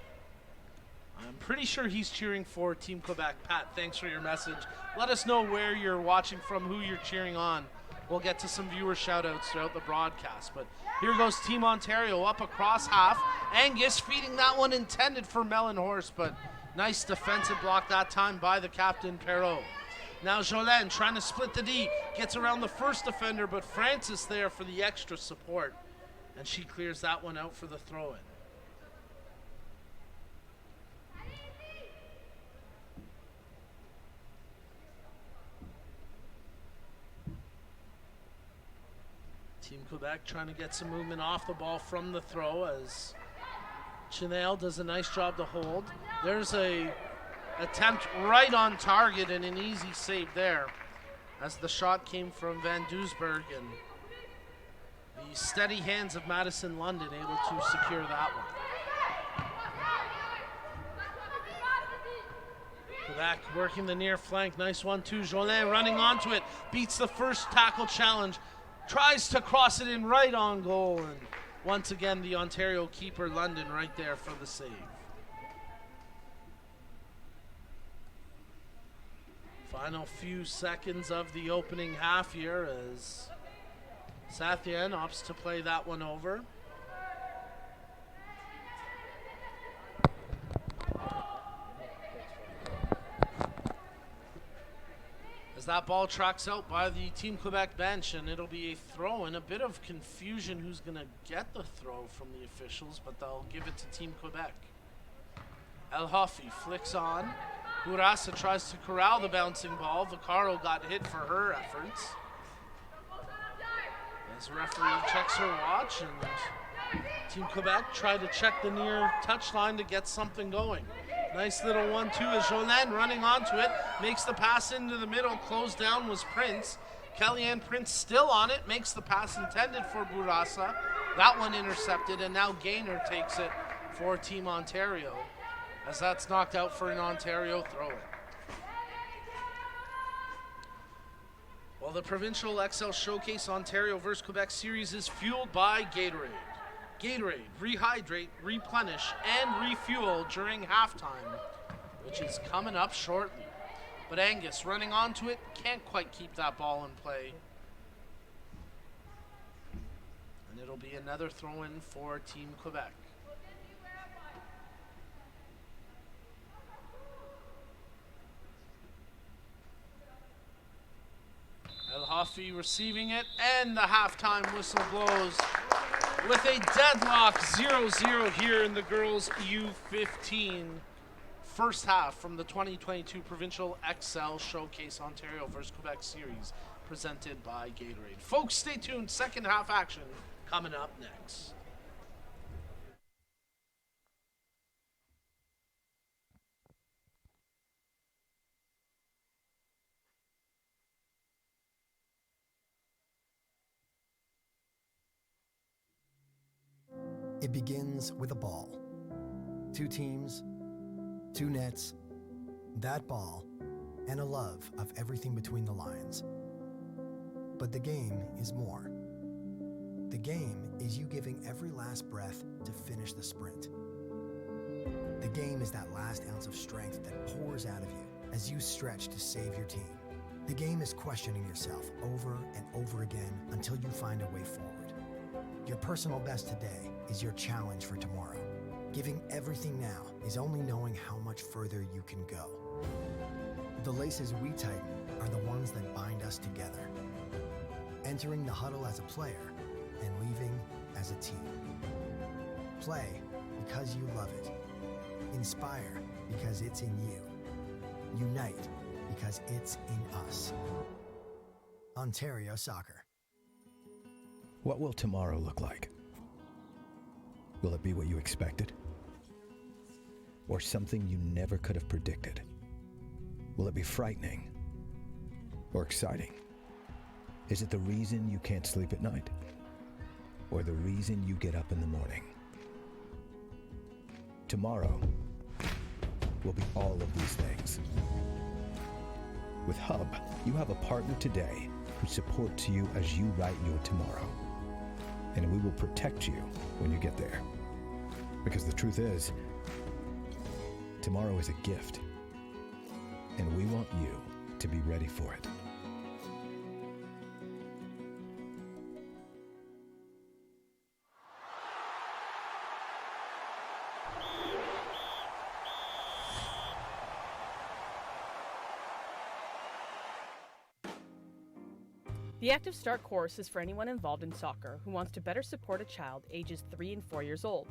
I'm pretty sure he's cheering for Team Quebec. Pat, thanks for your message. Let us know where you're watching from, who you're cheering on. We'll get to some viewer shout-outs throughout the broadcast. But here goes Team Ontario up across half. Angus feeding that one intended for Melon Horse, but nice defensive block that time by the captain, Perrault. Now Jolene trying to split the D, gets around the first defender, but Francis there for the extra support, and she clears that one out for the throw-in. Team Quebec trying to get some movement off the ball from the throw as Chanel does a nice job to hold. There's a attempt right on target and an easy save there as the shot came from Van Doesburg, and the steady hands of Madison London able to secure that one. Quebec working the near flank. Nice 1-2. Jolin running onto it. Beats the first tackle challenge. Tries to cross it in right on goal, and once again the Ontario keeper London right there for the save. Final few seconds of the opening half here as Sathien opts to play that one over. As that ball tracks out by the Team Quebec bench, and it'll be a throw, and a bit of confusion who's going to get the throw from the officials, but they'll give it to Team Quebec. El Hoffy flicks on. Bourassa tries to corral the bouncing ball. Vaccaro got hit for her efforts. As the referee checks her watch, and Team Quebec tried to check the near touchline to get something going. Nice little 1-2 as Jolene running onto it, makes the pass into the middle. Closed down was Prince. Kellyanne Prince still on it, makes the pass intended for Bourassa. That one intercepted, and now Gaynor takes it for Team Ontario, as that's knocked out for an Ontario throw-in. Well, the Provincial Xcel Showcase Ontario vs. Quebec series is fueled by Gatorade. Gatorade, rehydrate, replenish, and refuel during halftime, which is coming up shortly. But Angus running onto it, can't quite keep that ball in play. And it'll be another throw-in for Team Quebec. El Hoffy receiving it, and the halftime whistle blows with a deadlock 0-0 here in the girls U15 first half from the 2022 Provincial Xcel Showcase Ontario vs. Quebec series presented by Gatorade. Folks, stay tuned. Second half action coming up next. It begins with a ball. Two teams, two nets, that ball, and a love of everything between the lines. But the game is more. The game is you giving every last breath to finish the sprint. The game is that last ounce of strength that pours out of you as you stretch to save your team. The game is questioning yourself over and over again until you find a way forward. Your personal best today is your challenge for tomorrow. Giving everything now is only knowing how much further you can go. The laces we tighten are the ones that bind us together. Entering the huddle as a player and leaving as a team. Play because you love it. Inspire because it's in you. Unite because it's in us. Ontario Soccer. What will tomorrow look like? Will it be what you expected? Or something you never could have predicted? Will it be frightening or exciting? Is it the reason you can't sleep at night? Or the reason you get up in the morning? Tomorrow will be all of these things. With Hub, you have a partner today who supports you as you write your tomorrow. And we will protect you when you get there. Because the truth is, tomorrow is a gift. And we want you to be ready for it. The Active Start course is for anyone involved in soccer who wants to better support a child ages 3 and 4 years old.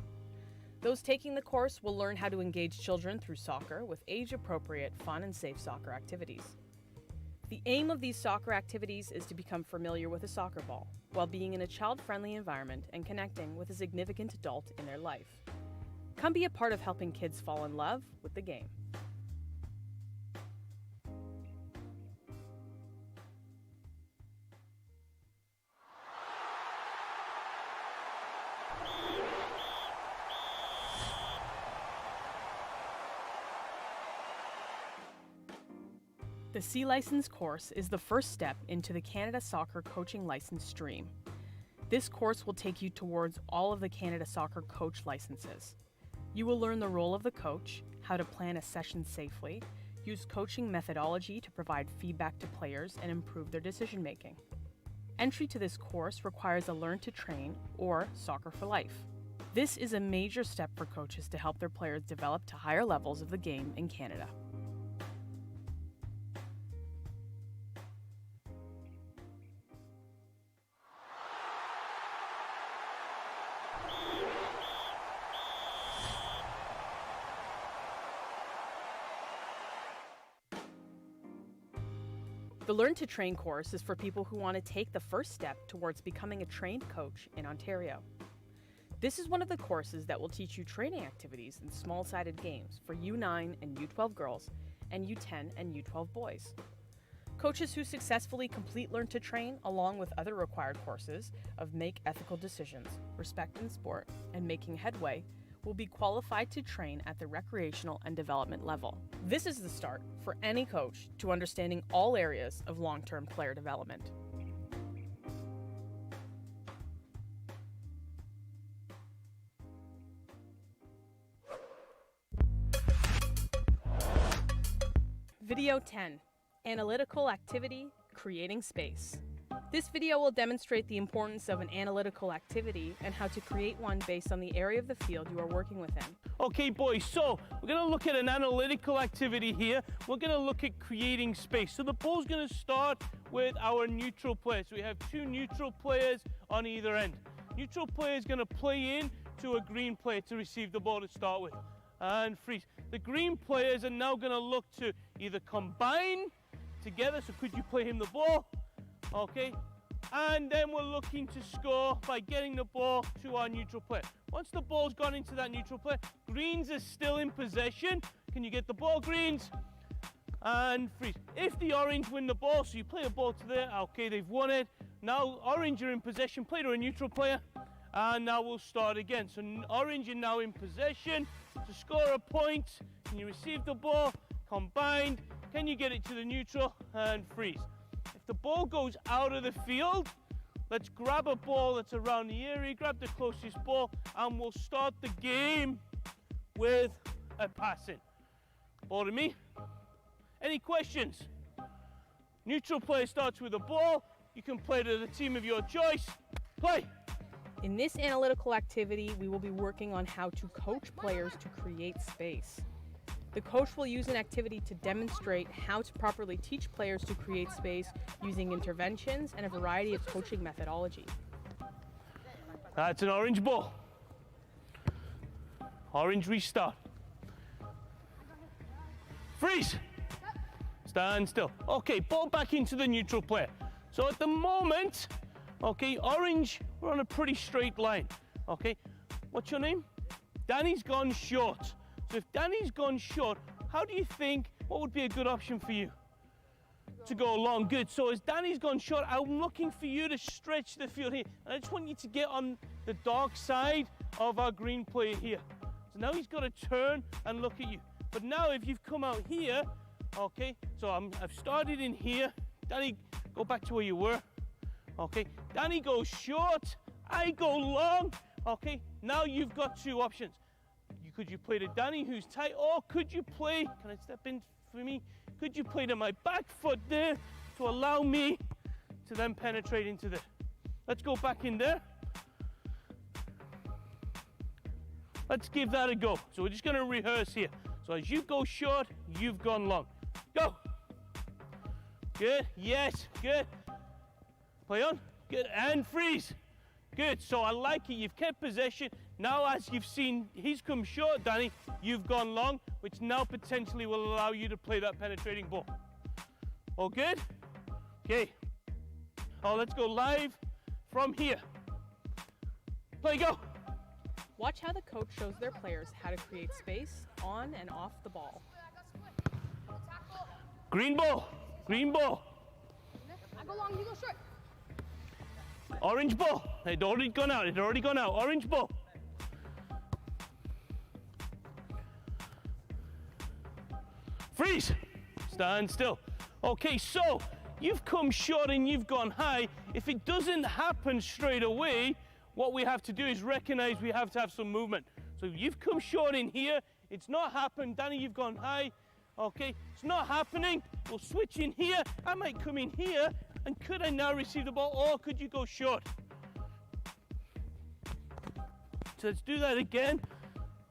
Those taking the course will learn how to engage children through soccer with age-appropriate, fun and safe soccer activities. The aim of these soccer activities is to become familiar with a soccer ball while being in a child-friendly environment and connecting with a significant adult in their life. Come be a part of helping kids fall in love with the game. The C License course is the first step into the Canada Soccer Coaching License stream. This course will take you towards all of the Canada Soccer Coach licenses. You will learn the role of the coach, how to plan a session safely, use coaching methodology to provide feedback to players and improve their decision making. Entry to this course requires a Learn to Train or Soccer for Life. This is a major step for coaches to help their players develop to higher levels of the game in Canada. The Learn to Train course is for people who want to take the first step towards becoming a trained coach in Ontario. This is one of the courses that will teach you training activities in small-sided games for U9 and U12 girls and U10 and U12 boys. Coaches who successfully complete Learn to Train, along with other required courses of Make Ethical Decisions, Respect in Sport, and Making Headway, will be qualified to train at the recreational and development level. This is the start for any coach to understanding all areas of long-term player development. Video 10, Analytical Activity, Creating Space. This video will demonstrate the importance of an analytical activity and how to create one based on the area of the field you are working within. Okay, boys, so we're going to look at an analytical activity here. We're going to look at creating space. So the ball's going to start with our neutral player. So we have two neutral players on either end. Neutral player is going to play in to a green player to receive the ball to start with and freeze. The green players are now going to look to either combine together. So could you play him the ball? Okay, and then we're looking to score by getting the ball to our neutral player. Once the ball's gone into that neutral player, greens is still in possession. Can you get the ball, greens? And freeze. If the orange win the ball, so you play a ball to there, okay, they've won it. Now orange are in possession, play to a neutral player, and now we'll start again. So orange are now in possession to score a point. Can you receive the ball? Combined. Can you get it to the neutral? And freeze. If the ball goes out of the field, let's grab a ball that's around the area, grab the closest ball, and we'll start the game with at passing. Ball to me. Any questions? Neutral player starts with a ball. You can play to the team of your choice. Play. In this analytical activity, we will be working on how to coach players to create space. The coach will use an activity to demonstrate how to properly teach players to create space using interventions and a variety of coaching methodology. That's an orange ball. Orange restart. Freeze. Stand still. Okay, ball back into the neutral player. So at the moment, okay, orange, we're on a pretty straight line. Okay, what's your name? Danny's gone short. So if Danny's gone short, how do you think, what would be a good option for you? To go long, good. So as Danny's gone short, I'm looking for you to stretch the field here. And I just want you to get on the dark side of our green player here. So now he's got to turn and look at you. But now if you've come out here, okay, so I've started in here. Danny, go back to where you were. Okay, Danny goes short, I go long. Okay, now you've got two options. Could you play to Danny, who's tight, or could you play, can I step in for me? Could you play to my back foot there to allow me to then penetrate into there? Let's go back in there. Let's give that a go. So we're just going to rehearse here. So as you go short, you've gone long. Go. Good. Yes. Good. Play on. Good. And freeze. Good. So I like it. You've kept possession. Now, as you've seen, he's come short, Danny. You've gone long, which now potentially will allow you to play that penetrating ball. All good? Okay. Oh, let's go live from here. Play, go. Watch how the coach shows their players how to create space on and off the ball. Green ball. Green ball. I go long, you go short. Orange ball. It already gone out. It already gone out. Orange ball. Freeze. Stand still. Okay, so you've come short and you've gone high. If it doesn't happen straight away, what we have to do is recognize we have to have some movement. So you've come short in here. It's not happened. Danny, you've gone high. Okay, it's not happening. We'll switch in here. I might come in here. And could I now receive the ball, or could you go short? So let's do that again.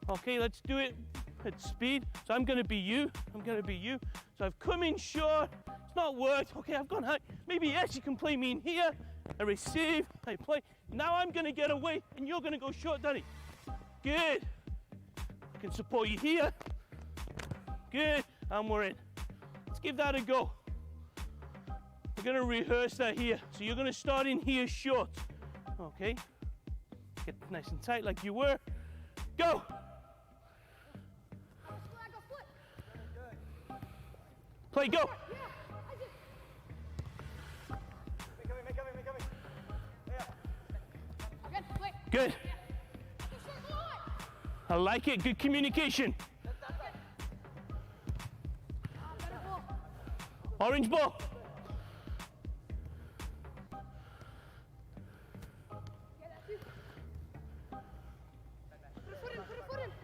Okay, let's do it at speed. So I'm going to be you. I'm going to be you. So I've come in short. It's not worked. Okay, I've gone high. Maybe, yes, you can play me in here. I receive. I play. Now I'm going to get away, and you're going to go short, Danny. Good. I can support you here. Good. And we're in. Let's give that a go. We're going to rehearse that here. So you're going to start in here short. Okay. Get nice and tight like you were. Go. Play, go. Good. I like it. Good communication. Orange ball.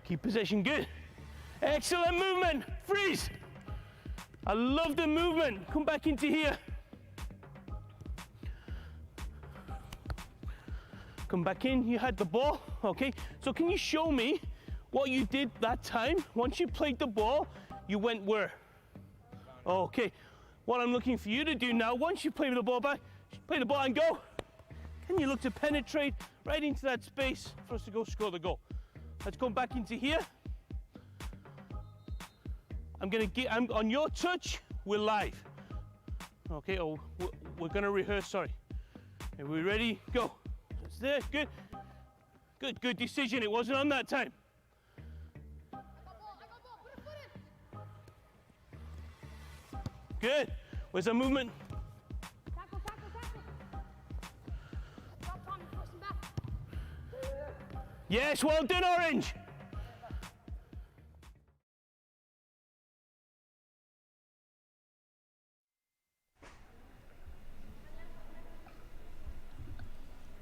Keep possession, good. Excellent movement, freeze. I love the movement. Come back into here. Come back in, you had the ball, okay? So can you show me what you did that time? Once you played the ball, you went where? Okay, what I'm looking for you to do now, once you play the ball back, play the ball and go. Can you look to penetrate right into that space for us to go score the goal? Let's go back into here. I'm on your touch, we're live. Okay, oh, we're gonna rehearse, sorry. Are we ready? Go. It's there, good. Good decision, it wasn't on that time. Good. Where's the movement? Tackle. Stop, Tommy, push him back. Yes, well done, Orange.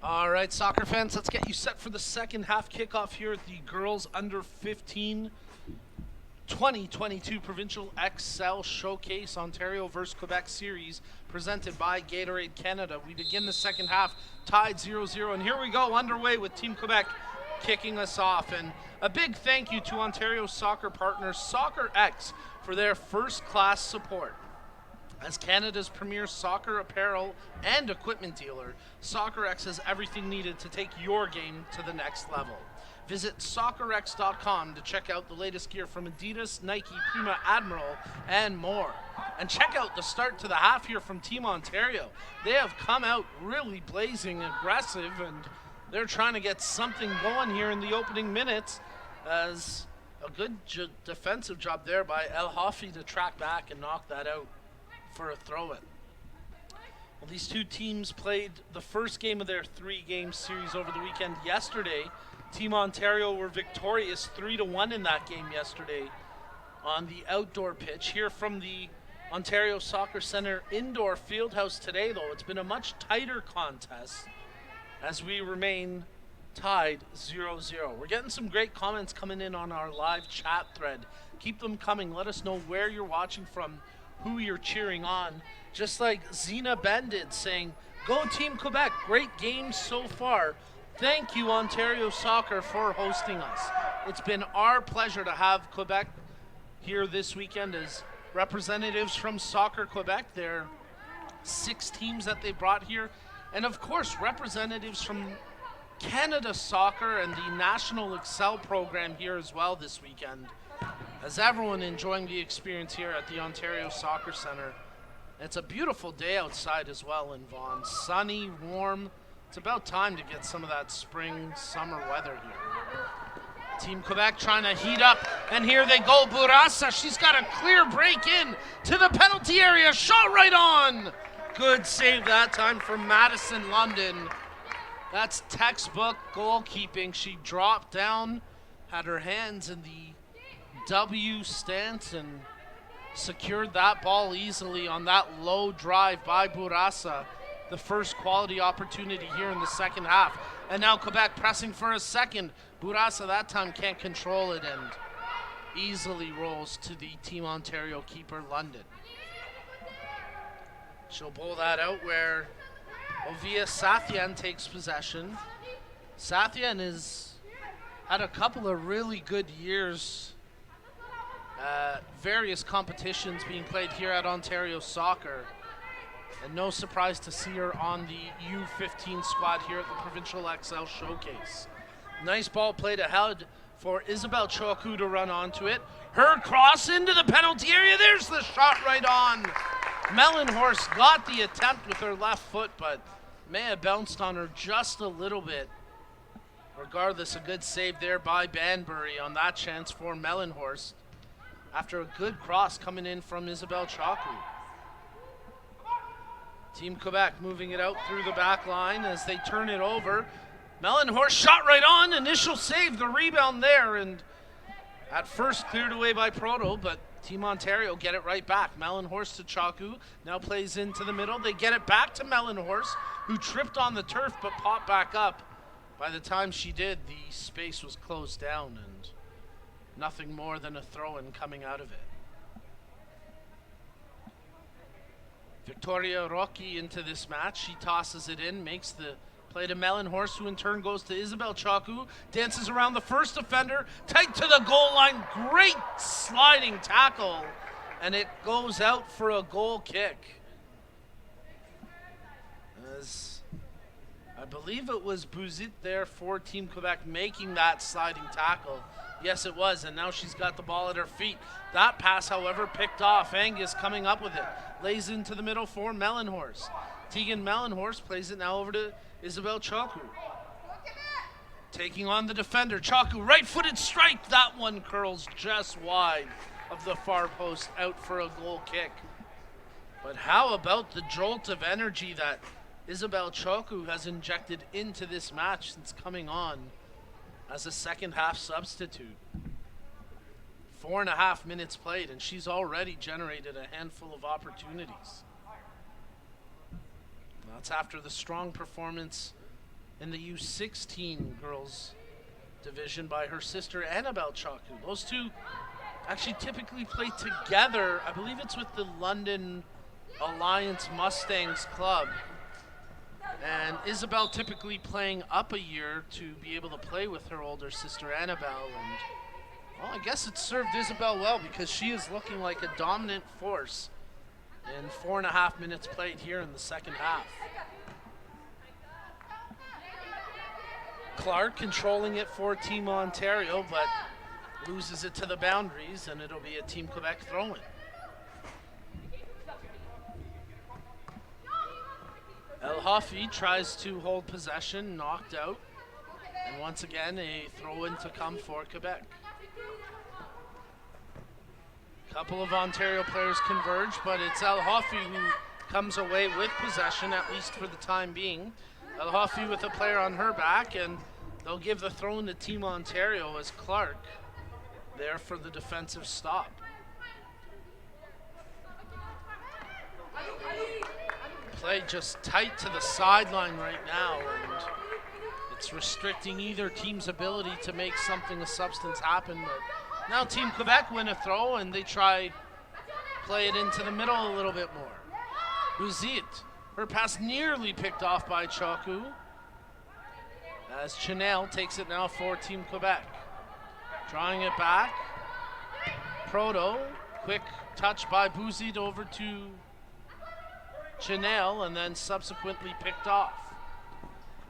All right, soccer fans, let's get you set for the second half kickoff here at the girls under 15 2022 Provincial Xcel Showcase Ontario vs. Quebec Series presented by Gatorade Canada. We begin the second half tied 0-0, and here we go underway with Team Quebec kicking us off. And a big thank you to Ontario soccer partner Soccer X for their first-class support. As Canada's premier soccer apparel and equipment dealer, Soccer X has everything needed to take your game to the next level. Visit soccerx.com to check out the latest gear from Adidas, Nike, Puma, Admiral, and more. And check out the start to the half here from Team Ontario. They have come out really blazing aggressive, and they're trying to get something going here in the opening minutes, as a good defensive job there by El Hafi to track back and knock that out for a throw-in. Well, these two teams played the first game of their three-game series over the weekend yesterday. Team Ontario were victorious 3-1 in that game yesterday on the outdoor pitch. Here from the Ontario Soccer Centre indoor fieldhouse today, though, it's been a much tighter contest as we remain tied 0-0. We're getting some great comments coming in on our live chat thread. Keep them coming. Let us know where you're watching from, who you're cheering on. Just like Zena Bendit saying, "Go Team Quebec, great game so far. Thank you, Ontario Soccer, for hosting us. It's been our pleasure to have Quebec here this weekend as representatives from Soccer Quebec. There are 6 teams that they brought here. And of course, representatives from Canada Soccer and the National Xcel program here as well this weekend. As everyone enjoying the experience here at the Ontario Soccer Centre. It's a beautiful day outside as well in Vaughan. Sunny, warm. It's about time to get some of that spring, summer weather here. Team Quebec trying to heat up, and here they go. Bourassa, she's got a clear break in to the penalty area. Shot right on. Good save that time from Madison London. That's textbook goalkeeping. She dropped down, had her hands in the W stance, and secured that ball easily on that low drive by Bourassa. The first quality opportunity here in the second half. And now Quebec pressing for a second. Bourassa that time can't control it and easily rolls to the Team Ontario keeper, London. She'll bowl that out where Ovia Sathyan takes possession. Sathyan has had a couple of really good years. Various competitions being played here at Ontario Soccer. And no surprise to see her on the U15 squad here at the Provincial Xcel Showcase. Nice ball played ahead for Isabel Choku to run onto it. Her cross into the penalty area. There's the shot right on. Mellenhorst got the attempt with her left foot, but may have bounced on her just a little bit. Regardless, a good save there by Banbury on that chance for Mellenhorst after a good cross coming in from Isabel Choku. Team Quebec moving it out through the back line as they turn it over. Mellenhorst shot right on, initial save, the rebound there, and at first cleared away by Proto, but Team Ontario get it right back. Mellenhorst to Choku, now plays into the middle. They get it back to Mellenhorst, who tripped on the turf but popped back up. By the time she did, the space was closed down and nothing more than a throw-in coming out of it. Victoria Rocky into this match. She tosses it in, makes the play to Mellenhorst, who in turn goes to Isabel Choku, dances around the first defender, tight to the goal line. Great sliding tackle, and it goes out for a goal kick. As I believe it was Bouzit there for Team Quebec making that sliding tackle. Yes, it was, and now she's got the ball at her feet. That pass, however, picked off. Angus coming up with it. Lays into the middle for Mellenhorst. Tegan Mellenhorst plays it now over to Isabel Choku. Taking on the defender. Choku, right-footed strike. That one curls just wide of the far post, out for a goal kick. But how about the jolt of energy that Isabel Choku has injected into this match since coming on as a second half substitute? 4.5 minutes played, and she's already generated a handful of opportunities. That's after the strong performance in the U16 girls division by her sister Annabelle Choku. Those two actually typically play together. I believe it's with the London Alliance Mustangs Club. And Isabel typically playing up a year to be able to play with her older sister Annabelle. And well, I guess it served Isabel well because she is looking like a dominant force in 4.5 minutes played here in the second half. Clark controlling it for Team Ontario, but loses it to the boundaries, and it'll be a Team Quebec throw-in. El Hafi tries to hold possession, knocked out. And once again, a throw-in to come for Quebec. A couple of Ontario players converge, but it's El Hafi who comes away with possession, at least for the time being. El Hafi with a player on her back, and they'll give the throw-in to Team Ontario as Clark there for the defensive stop. Play just tight to the sideline right now, and it's restricting either team's ability to make something of substance happen. But now Team Quebec win a throw, and they try play it into the middle a little bit more. Uzit, her pass nearly picked off by Chaku, as Chanel takes it now for Team Quebec. Drawing it back. Proto, quick touch by Buzit over to Chanel, and then subsequently picked off.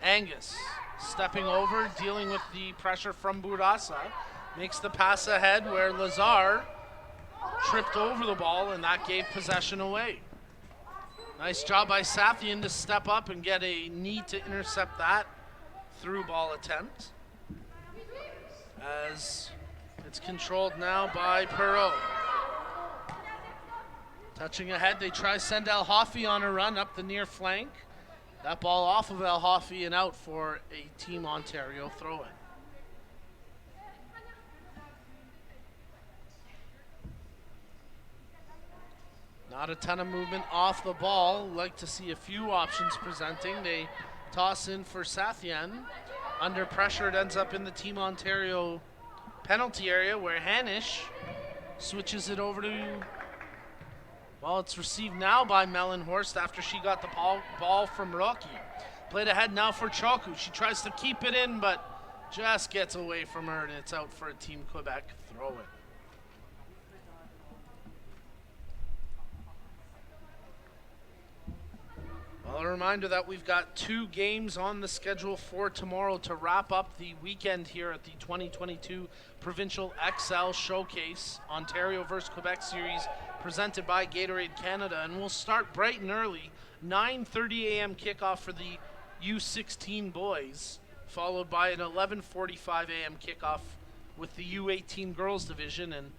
Angus stepping over, dealing with the pressure from Burasa. Makes the pass ahead where Lazar tripped over the ball, and that gave possession away. Nice job by Sathian to step up and get a knee to intercept that through ball attempt. As it's controlled now by Perot. Touching ahead, they try send El Hafi on a run up the near flank. That ball off of El Hafi and out for a Team Ontario throw-in. Not a ton of movement off the ball. Like to see a few options presenting. They toss in for Sathian. Under pressure, it ends up in the Team Ontario penalty area where Hanish switches it over to, well, it's received now by Mellenhorst after she got the ball from Rocky. Played ahead now for Choku. She tries to keep it in, but just gets away from her, and it's out for a Team Quebec throw-in. Well, a reminder that we've got 2 games on the schedule for tomorrow to wrap up the weekend here at the 2022 Provincial Xcel Showcase, Ontario vs. Quebec Series, presented by Gatorade Canada. And we'll start bright and early, 9:30 a.m. kickoff for the U16 boys, followed by an 11:45 a.m. kickoff with the U18 girls division. And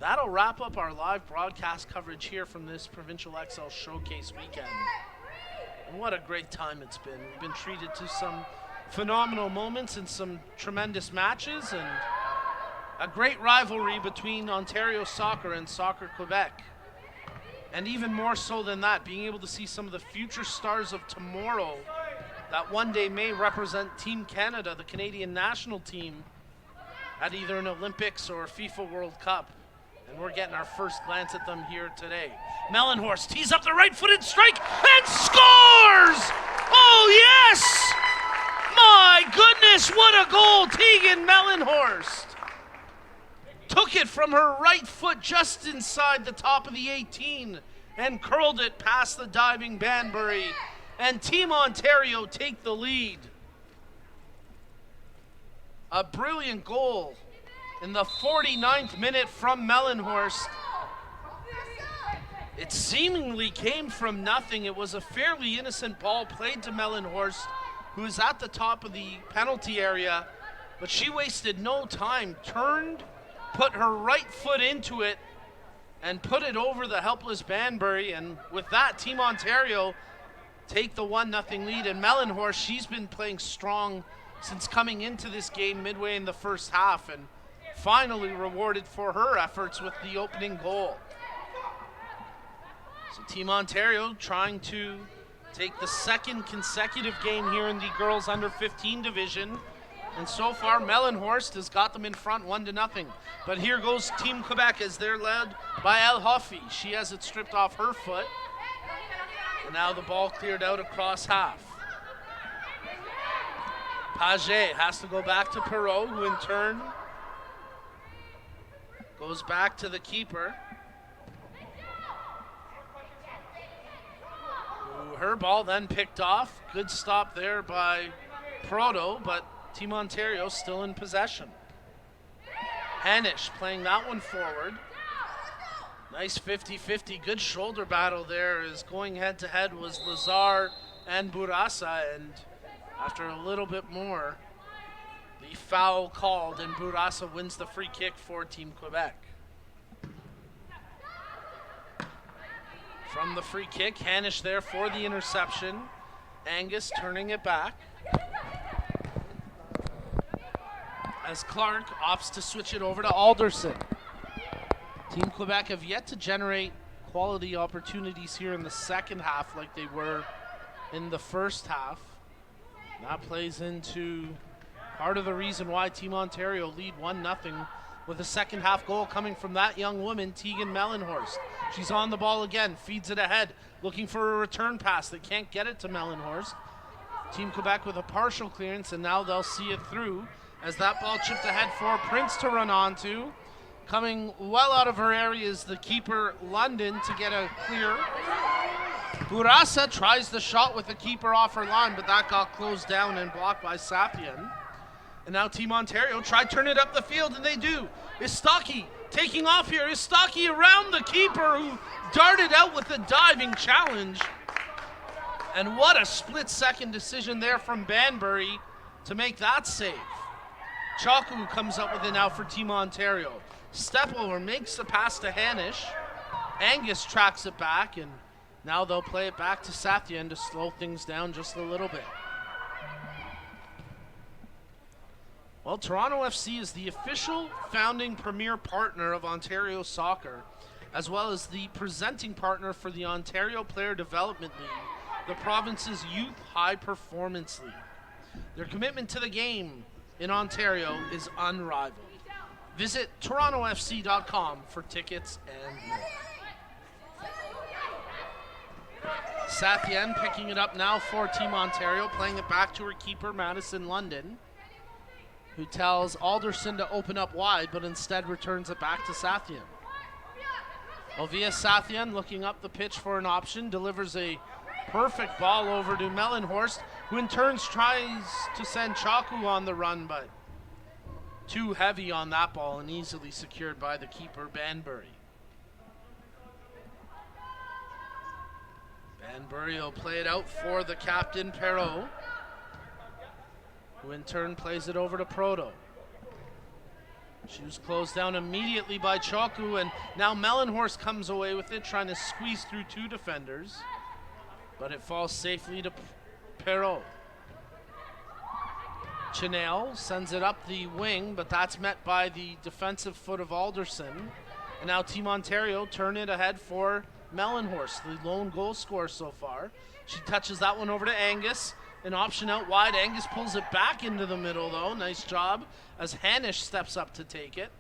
that'll wrap up our live broadcast coverage here from this Provincial Xcel Showcase weekend. And what a great time it's been. We've been treated to some phenomenal moments and some tremendous matches, and a great rivalry between Ontario Soccer and Soccer Quebec. And even more so than that, being able to see some of the future stars of tomorrow that one day may represent Team Canada, the Canadian national team, at either an Olympics or a FIFA World Cup. And we're getting our first glance at them here today. Mellenhorst tees up the right-footed strike and scores! Oh, yes! My goodness, what a goal! Tegan Mellenhorst took it from her right foot just inside the top of the 18 and curled it past the diving Banbury. And Team Ontario take the lead. A brilliant goal in the 49th minute from Mellenhorst. It seemingly came from nothing. It was a fairly innocent ball played to Mellenhorst, who is at the top of the penalty area, but she wasted no time, turned, put her right foot into it, and put it over the helpless Banbury. And with that, Team Ontario take the 1-0 lead. And Mellenhorst, she's been playing strong since coming into this game midway in the first half, and finally rewarded for her efforts with the opening goal. So Team Ontario trying to take the second consecutive game here in the girls under 15 division And so far, Mellenhorst has got them in front 1-0. But here goes Team Quebec as they're led by El Hoffi. She has it stripped off her foot. And now the ball cleared out across half. Paget has to go back to Perrault, who in turn goes back to the keeper. Her ball then picked off. Good stop there by Proto, but Team Ontario still in possession. Hanisch playing that one forward. Nice 50-50. Good shoulder battle there, as going head-to-head was Lazar and Bourassa, and after a little bit more, the foul called, and Bourassa wins the free kick for Team Quebec. From the free kick, Hanisch there for the interception. Angus turning it back, as Clark opts to switch it over to Alderson. Team Quebec have yet to generate quality opportunities here in the second half like they were in the first half. That plays into part of the reason why Team Ontario lead 1-0, with a second half goal coming from that young woman, Tegan Mellenhorst. She's on the ball again, feeds it ahead, looking for a return pass. They can't get it to Mellenhorst. Team Quebec with a partial clearance, and now they'll see it through as that ball chipped ahead for Prince to run onto. Coming well out of her area is the keeper, London, to get a clear. Bourassa tries the shot with the keeper off her line, but that got closed down and blocked by Sapien. And now Team Ontario try turn it up the field, and they do. Istaki taking off here. Istaki around the keeper, who darted out with a diving challenge. And what a split-second decision there from Banbury to make that save. Chaku comes up with it now for Team Ontario. Step over, makes the pass to Hanisch. Angus tracks it back, and now they'll play it back to Satyen to slow things down just a little bit. Well, Toronto FC is the official founding premier partner of Ontario Soccer, as well as the presenting partner for the Ontario Player Development League, the province's youth high performance league. Their commitment to the game in Ontario is unrivaled. Visit torontofc.com for tickets and more. Satyen picking it up now for Team Ontario, playing it back to her keeper, Madison London, who tells Alderson to open up wide, but instead returns it back to Satyen. Ovia Satyen looking up the pitch for an option, delivers a perfect ball over to Mellenhorst, who in turn tries to send Chaku on the run, but too heavy on that ball and easily secured by the keeper, Banbury. Banbury will play it out for the captain, Perrault, who in turn plays it over to Proto. She was closed down immediately by Chaku, and now Mellenhorst comes away with it, trying to squeeze through two defenders, but it falls safely to Perrault. Chanel sends it up the wing, but that's met by the defensive foot of Alderson. And now Team Ontario turn it ahead for Mellenhorst, the lone goal scorer so far. She touches that one over to Angus. An option out wide. Angus pulls it back into the middle, though. Nice job as Hanisch steps up to take it.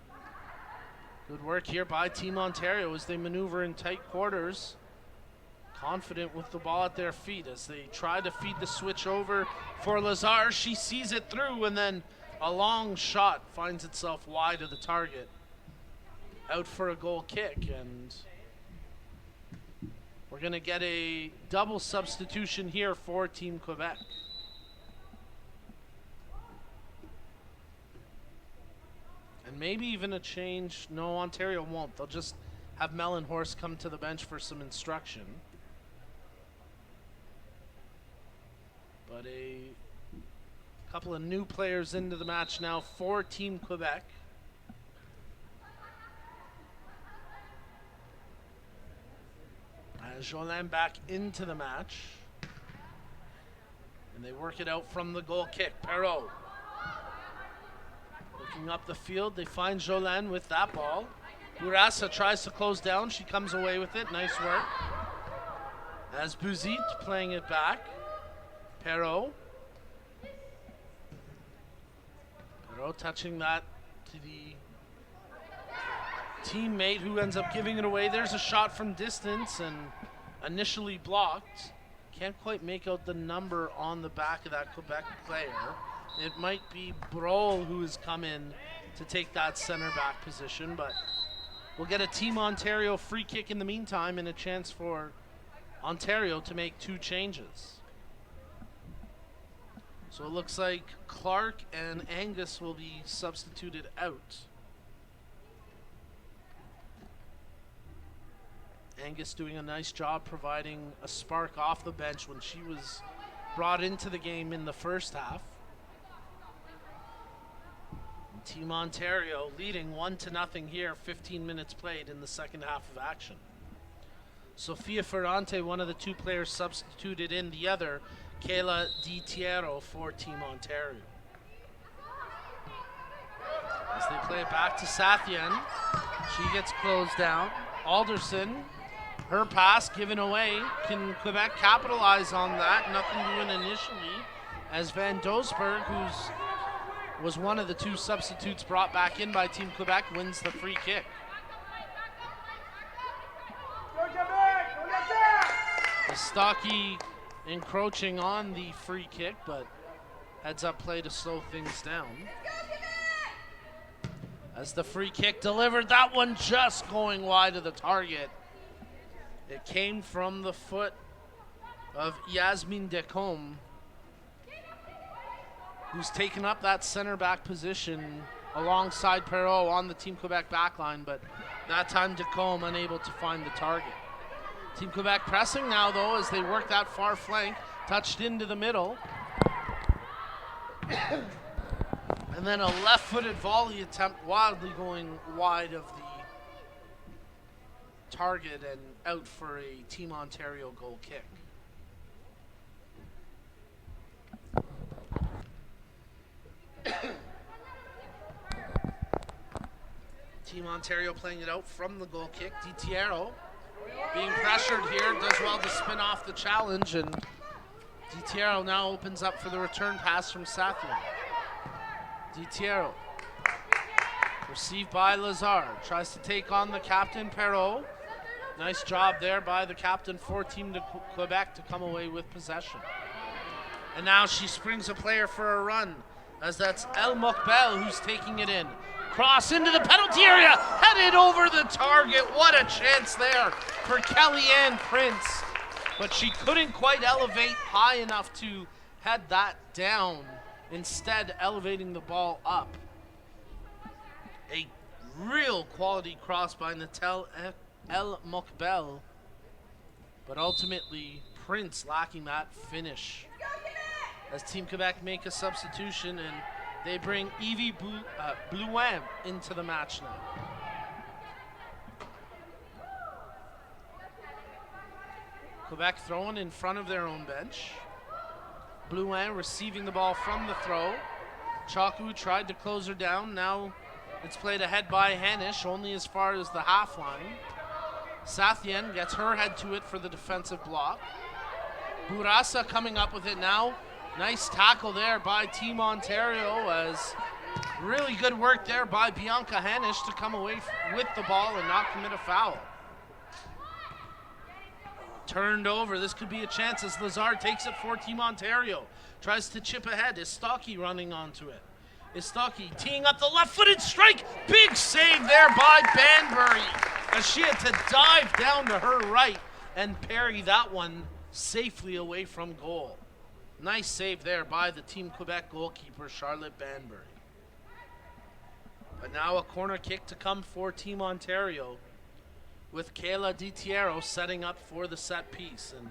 Good work here by Team Ontario as they maneuver in tight quarters. Confident with the ball at their feet as they try to feed the switch over for Lazar. She sees it through, and then a long shot finds itself wide of the target. Out for a goal kick, and we're going to get a double substitution here for Team Quebec. And maybe even a change. No, Ontario won't. They'll just have Mellenhorst come to the bench for some instruction. But a couple of new players into the match now for Team Quebec. Jolin back into the match. And they work it out from the goal kick. Perrault looking up the field. They find Jolin with that ball. Bourassa tries to close down. She comes away with it. Nice work. As Bouzit playing it back. Perrault. Perot touching that to the teammate who ends up giving it away. There's a shot from distance and initially blocked. Can't quite make out the number on the back of that Quebec player. It might be Brol who has come in to take that center back position, but we'll get a Team Ontario free kick in the meantime and a chance for Ontario to make 2 changes. So it looks like Clark and Angus will be substituted out. Angus doing a nice job providing a spark off the bench when she was brought into the game in the first half. And Team Ontario leading 1-0 here, 15 minutes played in the second half of action. Sofia Ferrante, one of the 2 players substituted in, the other, Kayla Di Tiero for Team Ontario. As they play it back to Sathyan, she gets closed down. Alderson, her pass given away. Can Quebec capitalize on that? Nothing doing initially, as Van Doesburg, who's was one of the 2 substitutes brought back in by Team Quebec, wins the free kick. Stocky encroaching on the free kick, but heads up play to slow things down. As the free kick delivered, that one just going wide of the target. It came from the foot of Yasmine Decombe, who's taken up that center back position alongside Perot on the Team Quebec backline, but that time Decombe unable to find the target. Team Quebec pressing now, though, as they work that far flank, touched into the middle. And then a left-footed volley attempt, wildly going wide of the target and out for a Team Ontario goal kick. Team Ontario playing it out from the goal kick. Di Tiero being pressured here, does well to spin off the challenge, and Di Tiero now opens up for the return pass from Sathyan. Di Tiero, received by Lazar, tries to take on the captain, Perot. Nice job there by the captain for Team Quebec to come away with possession. And now she springs a player for a run, as that's El Mokbel who's taking it in. Cross into the penalty area, headed over the target. What a chance there for Kellyanne Prince. But she couldn't quite elevate high enough to head that down, instead elevating the ball up. A real quality cross by Natel El Mokbel, but ultimately Prince lacking that finish. As Team Quebec make a substitution and they bring Evie Blouin into the match now. Quebec throwing in front of their own bench. Blouin receiving the ball from the throw. Chaku tried to close her down. Now it's played ahead by Hanish, only as far as the half line. Sathyan gets her head to it for the defensive block. Bourassa coming up with it now. Nice tackle there by Team Ontario, as really good work there by Bianca Hanish to come away with the ball and not commit a foul. Turned over, this could be a chance as Lazar takes it for Team Ontario. Tries to chip ahead, is Stocky running onto it. Is Stocky teeing up the left-footed strike. Big save there by Banbury, as she had to dive down to her right and parry that one safely away from goal. Nice save there by the Team Quebec goalkeeper, Charlotte Banbury. But now a corner kick to come for Team Ontario, with Kayla Di Tiero setting up for the set piece, and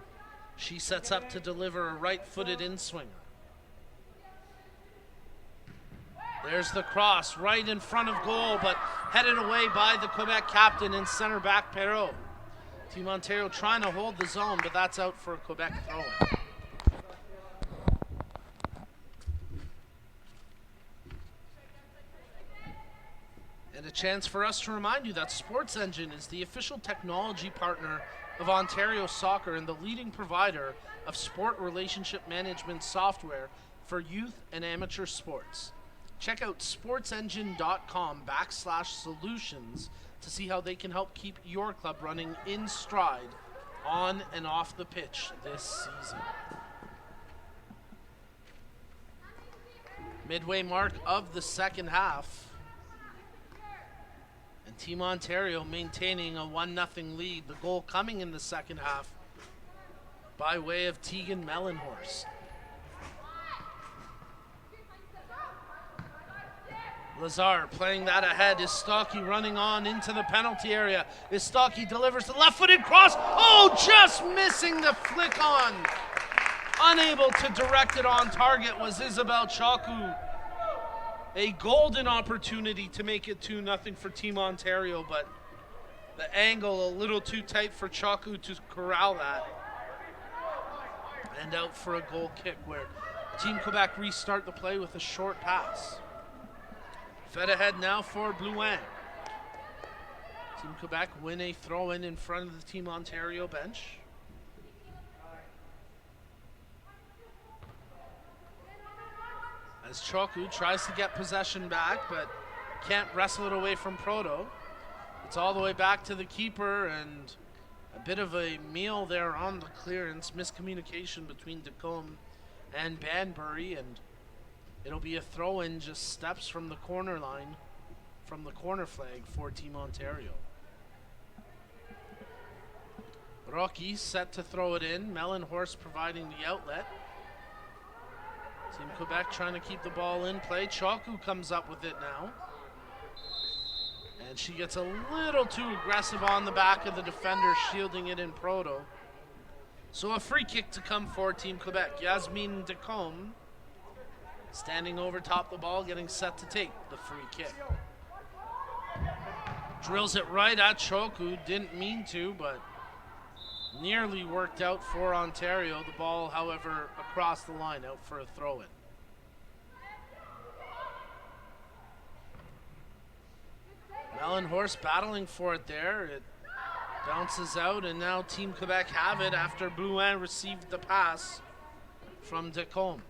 she sets up to deliver a right-footed in-swinger. There's the cross right in front of goal, but headed away by the Quebec captain and center back Perot. Team Ontario trying to hold the zone, but that's out for a Quebec throw-in. And a chance for us to remind you that Sports Engine is the official technology partner of Ontario Soccer and the leading provider of sport relationship management software for youth and amateur sports. Check out sportsengine.com/solutions to see how they can help keep your club running in stride on and off the pitch this season. Midway mark of the second half. And Team Ontario maintaining a 1-0 lead. The goal coming in the second half by way of Tegan Mellenhorst. Lazar playing that ahead. Istaki running on into the penalty area. Istaki delivers the left-footed cross. Oh, just missing the flick on. Unable to direct it on target was Isabel Chaku. A golden opportunity to make it 2-0 for Team Ontario, but the angle a little too tight for Chaku to corral that. And out for a goal kick where Team Quebec restart the play with a short pass. Fed ahead now for Blouin. Team Quebec win a throw-in in front of the Team Ontario bench. As Choku tries to get possession back, but can't wrestle it away from Proto. It's all the way back to the keeper, and a bit of a meal there on the clearance. Miscommunication between Tacombe and Banbury, and it'll be a throw-in just steps from the corner line, from the corner flag for Team Ontario. Rocky set to throw it in. Mellenhorst providing the outlet. Team Quebec trying to keep the ball in play. Chaku comes up with it now. And she gets a little too aggressive on the back of the defender, shielding it in Proto. So a free kick to come for Team Quebec. Yasmine Decombe standing over top the ball, getting set to take the free kick. Drills it right at Choku. Didn't mean to, but nearly worked out for Ontario. The ball, however, across the line, out for a throw-in. Mellenhorst battling for it there. It bounces out, and now Team Quebec have it after Blouin received the pass from Decombe.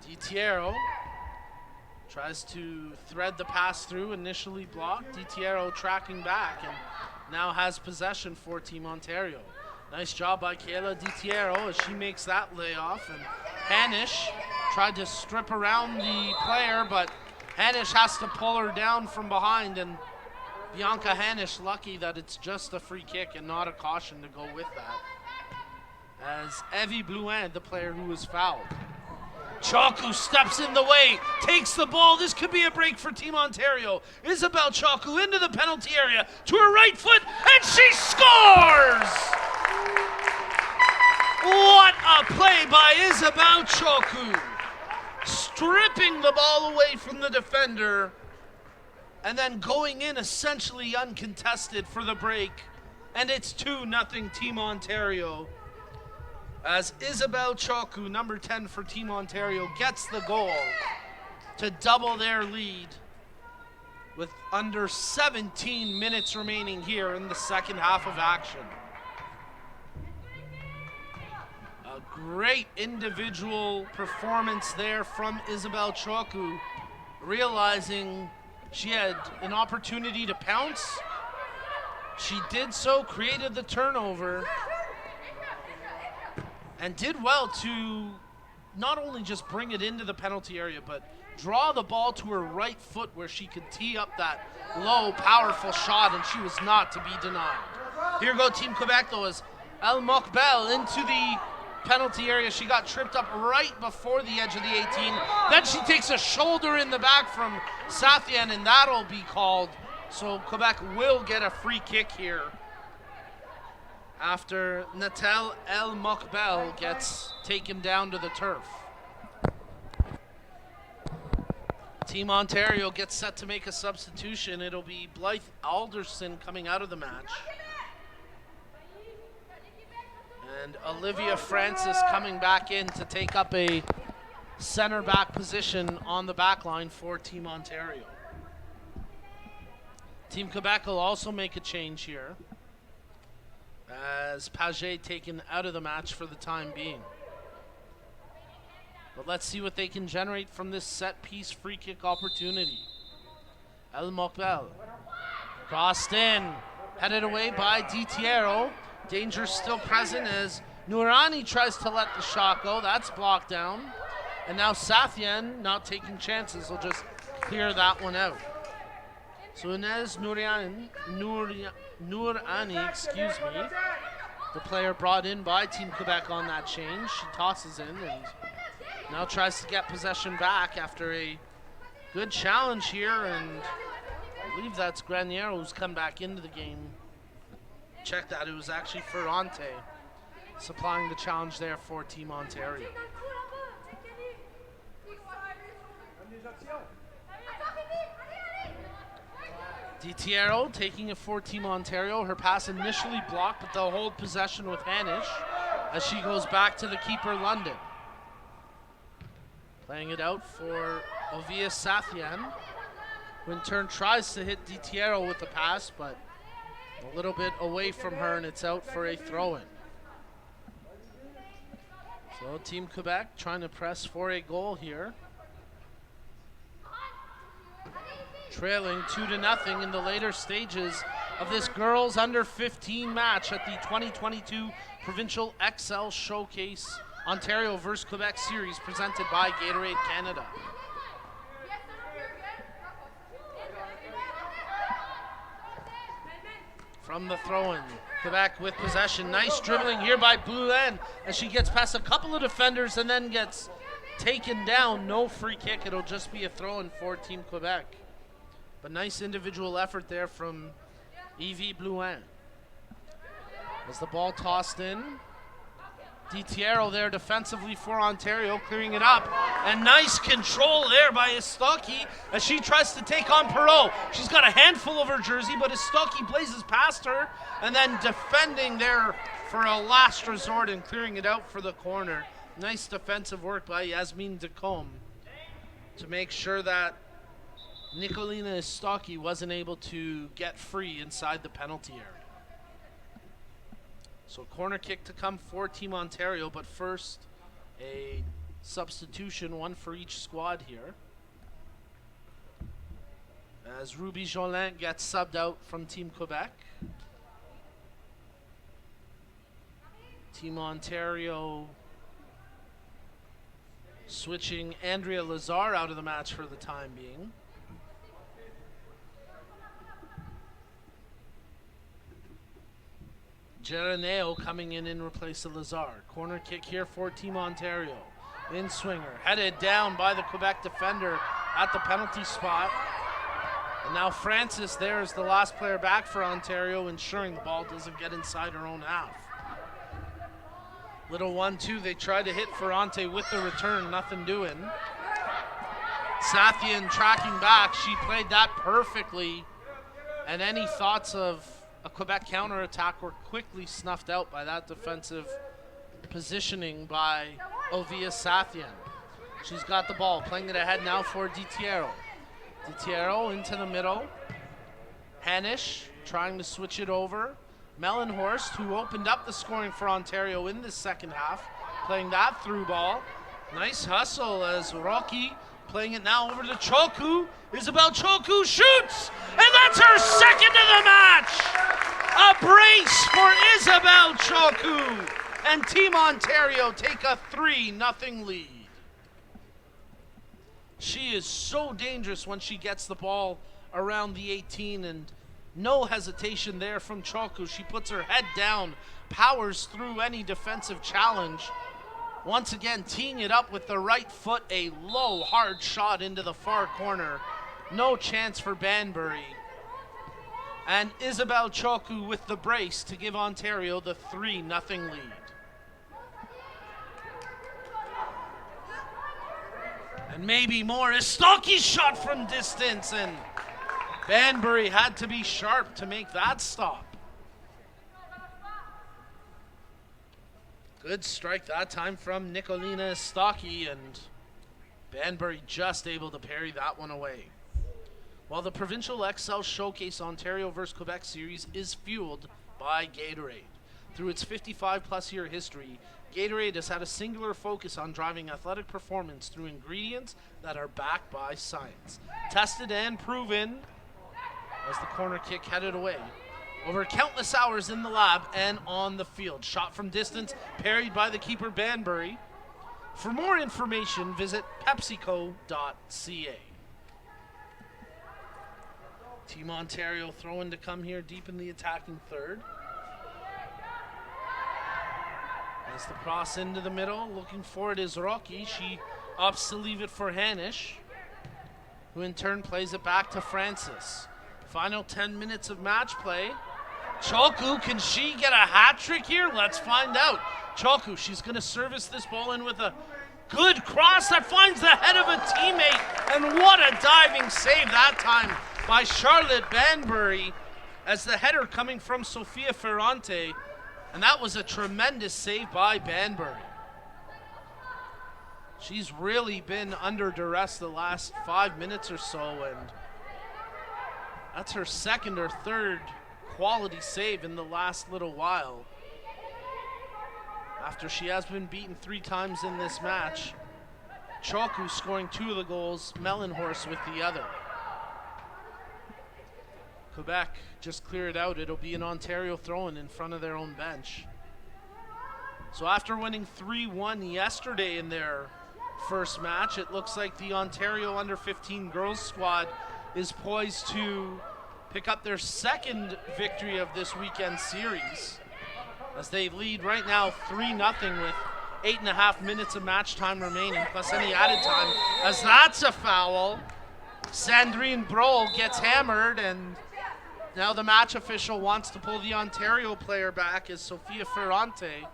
DiTiero tries to thread the pass through, initially blocked. DiTiero tracking back and now has possession for Team Ontario. Nice job by Kayla DiTiero as she makes that layoff. And Hanish tried to strip around the player, but Hanish has to pull her down from behind. And Bianca Hanish lucky that it's just a free kick and not a caution to go with that. As Evie Blouin, the player who was fouled. Chaku steps in the way, takes the ball. This could be a break for Team Ontario. Isabel Chaku into the penalty area to her right foot, and she scores! What a play by Isabel Chaku. Stripping the ball away from the defender, and then going in essentially uncontested for the break. And it's 2-0 Team Ontario. As Isabel Chaku, number 10 for Team Ontario, gets the goal to double their lead with under 17 minutes remaining here in the second half of action. A great individual performance there from Isabel Chaku, realizing she had an opportunity to pounce. She did so, created the turnover, and did well to not only just bring it into the penalty area, but draw the ball to her right foot where she could tee up that low, powerful shot, and she was not to be denied. Here go Team Quebec, though, as El Mokbel into the penalty area. She got tripped up right before the edge of the 18. Then she takes a shoulder in the back from Sathian, and that'll be called. So Quebec will get a free kick here after Natal El Mokbel gets taken down to the turf. Team Ontario gets set to make a substitution. It'll be Blythe Alderson coming out of the match. And Olivia Francis coming back in to take up a center back position on the back line for Team Ontario. Team Quebec will also make a change here, as Paget taken out of the match for the time being. But let's see what they can generate from this set-piece free kick opportunity. El Mokbel. Crossed in. Headed away by Di Tiero. Danger still present as Nourani tries to let the shot go. That's blocked down. And now Sathyan, not taking chances, will just clear that one out. So Inez Nourani, the player brought in by Team Quebec on that change. She tosses in and now tries to get possession back after a good challenge here, and I believe that's Graniero who's come back into the game. Check that, it was actually Ferrante supplying the challenge there for Team Ontario. Di Tiero taking it for Team Ontario. Her pass initially blocked, but they'll hold possession with Hanish as she goes back to the keeper, London. Playing it out for Ovia Sathyan, who in turn tries to hit Di Tiero with the pass, but a little bit away from her, and it's out for a throw-in. So Team Quebec trying to press for a goal here. Trailing 2-0 in the later stages of this girls under 15 match at the 2022 Provincial Xcel Showcase Ontario vs. Quebec series presented by Gatorade Canada. From the throw-in, Quebec with possession. Nice dribbling here by Boulin as she gets past a couple of defenders and then gets taken down. No free kick, it'll just be a throw-in for Team Quebec. But nice individual effort there from Evie Blouin. As the ball tossed in, Di Tiero there defensively for Ontario, clearing it up. And nice control there by Istocki as she tries to take on Perot. She's got a handful of her jersey, but Istocki blazes past her and then defending there for a last resort and clearing it out for the corner. Nice defensive work by Yasmin Decombe to make sure that Nicolina Istocki wasn't able to get free inside the penalty area. So corner kick to come for Team Ontario, but first a substitution, one for each squad here. As Ruby Jolin gets subbed out from Team Quebec. Team Ontario switching Andrea Lazar out of the match for the time being. Geroneo coming in replace of Lazar. Corner kick here for Team Ontario. In swinger, headed down by the Quebec defender at the penalty spot. And now Francis there is the last player back for Ontario, ensuring the ball doesn't get inside her own half. Little 1-2, they tried to hit Ferrante with the return, nothing doing. Sathyan tracking back, she played that perfectly. And any thoughts of a Quebec counterattack were quickly snuffed out by that defensive positioning by Ovia Sathyan. She's got the ball, playing it ahead now for Di Tiero. Di Tiero into the middle. Hanish trying to switch it over. Mellenhorst, who opened up the scoring for Ontario in the second half, playing that through ball. Nice hustle as Rocky playing it now over to Choku. Isabel Choku shoots, and that's her second of the match. A brace for Isabel Choku, and Team Ontario take a 3-0 lead. She is so dangerous when she gets the ball around the 18, and no hesitation there from Choku. She puts her head down, powers through any defensive challenge. Once again, teeing it up with the right foot, a low, hard shot into the far corner. No chance for Banbury. And Isabel Choku with the brace to give Ontario the 3-0 lead. And maybe more. Istocki's shot from distance, and Banbury had to be sharp to make that stop. Good strike that time from Nicolina Istocki, and Banbury just able to parry that one away. While the Provincial Xcel Showcase Ontario vs. Quebec series is fueled by Gatorade. Through its 55-plus year history, Gatorade has had a singular focus on driving athletic performance through ingredients that are backed by science. Tested and proven as the corner kick headed away. Over countless hours in the lab and on the field. Shot from distance, parried by the keeper Banbury. For more information, visit pepsico.ca. Team Ontario throwing to come here deep in the attacking third. As the cross into the middle, looking for it is Rocky. She ups to leave it for Hanish, who in turn plays it back to Francis. Final 10 minutes of match play. Choku, can she get a hat trick here? Let's find out. Choku, she's going to service this ball in with a good cross that finds the head of a teammate. And what a diving save that time by Charlotte Banbury as the header coming from Sofia Ferrante. And that was a tremendous save by Banbury. She's really been under duress the last 5 minutes or so, and that's her second or third quality save in the last little while. After she has been beaten 3 times in this match. Choku scoring 2 of the goals, Mellenhorst with the other. Quebec just clear it out. It'll be an Ontario throw-in in front of their own bench. So after winning 3-1 yesterday in their first match, it looks like the Ontario under-15 girls squad is poised to pick up their second victory of this weekend series, as they lead right now 3-0 with 8.5 minutes of match time remaining, plus any added time, as that's a foul. Sandrine Bro gets hammered, and now the match official wants to pull the Ontario player back as Sofia Ferrante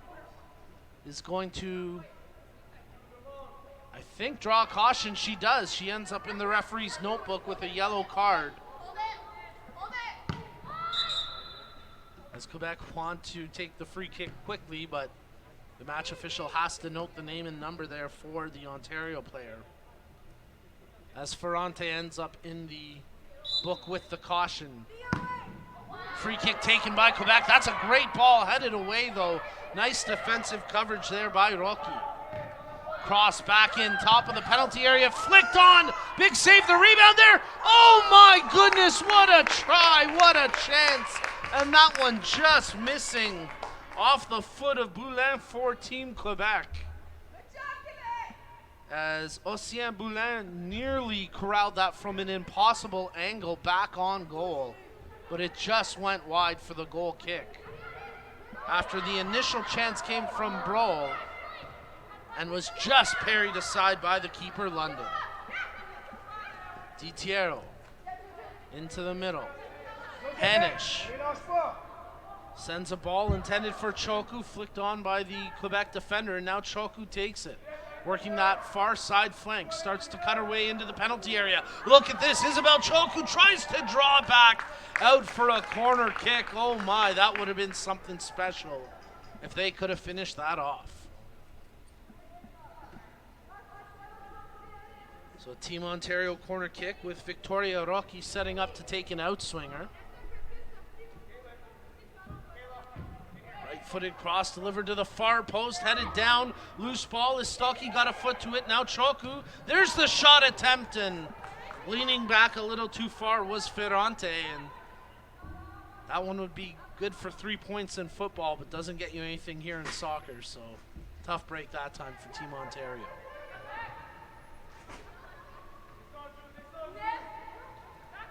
is going to, I think, draw a caution. She does. She ends up in the referee's notebook with a yellow card. As Quebec want to take the free kick quickly, but the match official has to note the name and number there for the Ontario player. As Ferrante ends up in the book with the caution. Free kick taken by Quebec. That's a great ball headed away though. Nice defensive coverage there by Rocky. Cross back in top of the penalty area. Flicked on. Big save. The rebound there. Oh my goodness. What a try. What a chance. And that one just missing off the foot of Boulin for Team Quebec. As Ocean Boulin nearly corralled that from an impossible angle back on goal. But it just went wide for the goal kick. After the initial chance came from Bro and was just parried aside by the keeper, London. Di Tiero into the middle. Hanish sends a ball intended for Choku, flicked on by the Quebec defender, and now Choku takes it. Working that far side flank, starts to cut her way into the penalty area. Look at this, Isabel Choku tries to draw back out for a corner kick. Oh my, that would have been something special if they could have finished that off. So Team Ontario corner kick with Victoria Rocky setting up to take an outswinger. Right-footed cross delivered to the far post, headed down. Loose ball is Stocky, got a foot to it. Now Choku. There's the shot attempt, and leaning back a little too far was Ferrante, and that one would be good for 3 points in football, but doesn't get you anything here in soccer, so tough break that time for Team Ontario.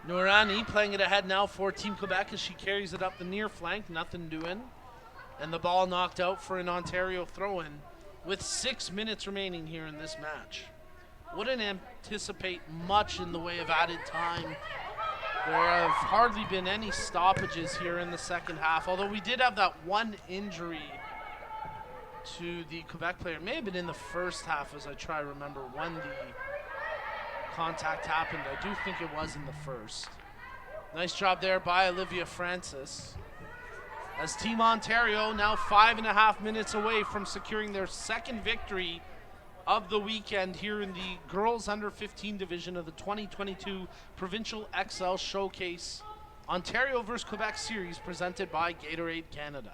Nourani playing it ahead now for Team Quebec as she carries it up the near flank, nothing doing. And the ball knocked out for an Ontario throw-in with 6 minutes remaining here in this match. Wouldn't anticipate much in the way of added time. There have hardly been any stoppages here in the second half, although we did have that one injury to the Quebec player. It may have been in the first half as I try to remember when the contact happened. I do think it was in the first. Nice job there by Olivia Francis. As Team Ontario now 5.5 minutes away from securing their second victory of the weekend here in the girls under 15 division of the 2022 Provincial Xcel Showcase Ontario vs Quebec series presented by Gatorade Canada.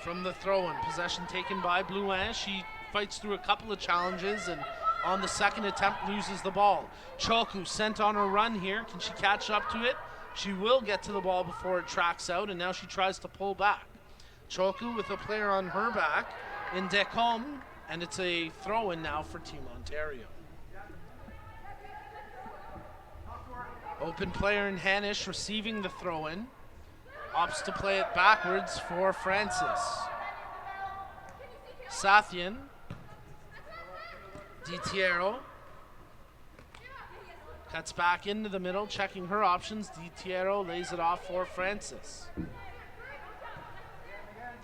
from the throw-in. Possession taken by Blouin. She fights through a couple of challenges and on the second attempt loses the ball. Choku sent on a run here. Can she catch up to it? She will get to the ball before it tracks out, and now she tries to pull back. Choku with a player on her back in Decombe, and it's a throw-in now for Team Ontario. Open player in Hanish receiving the throw-in. Opts to play it backwards for Francis. Sathian. DiTiero. Cuts back into the middle, checking her options. DiTiero lays it off for Francis.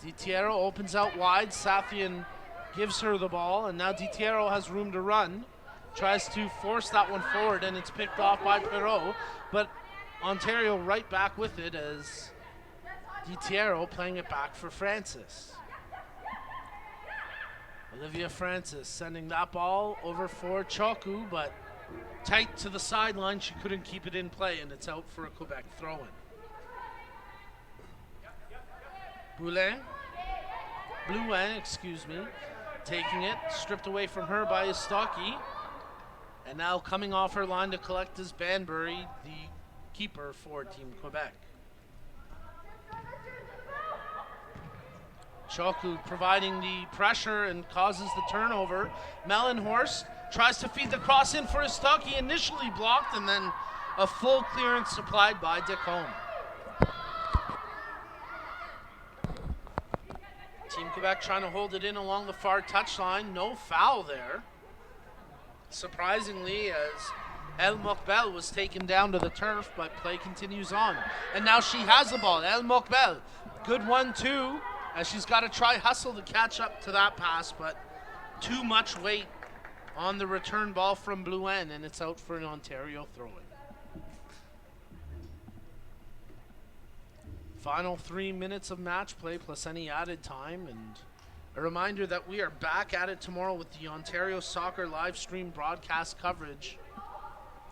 DiTiero opens out wide. Sathian gives her the ball, and now DiTiero has room to run. Tries to force that one forward, and it's picked off by Perot. But Ontario right back with it as DiTiero playing it back for Francis. Olivia Francis sending that ball over for Choku, but tight to the sideline. She couldn't keep it in play, and it's out for a Quebec throw-in. Blouin, taking it, stripped away from her by Istocki. And now coming off her line to collect is Banbury, the keeper for Team Quebec. Choku providing the pressure and causes the turnover. Mellenhorst tries to feed the cross in for Istocki, initially blocked, and then a full clearance supplied by Decombe. Team Quebec trying to hold it in along the far touchline. No foul there. Surprisingly, as El Mokbel was taken down to the turf, but play continues on. And now she has the ball. El Mokbel, good 1-2, as she's got to try hustle to catch up to that pass, but too much weight on the return ball from Blouin, and it's out for an Ontario throw-in. Final 3 minutes of match play plus any added time, and a reminder that we are back at it tomorrow with the Ontario Soccer live stream broadcast coverage,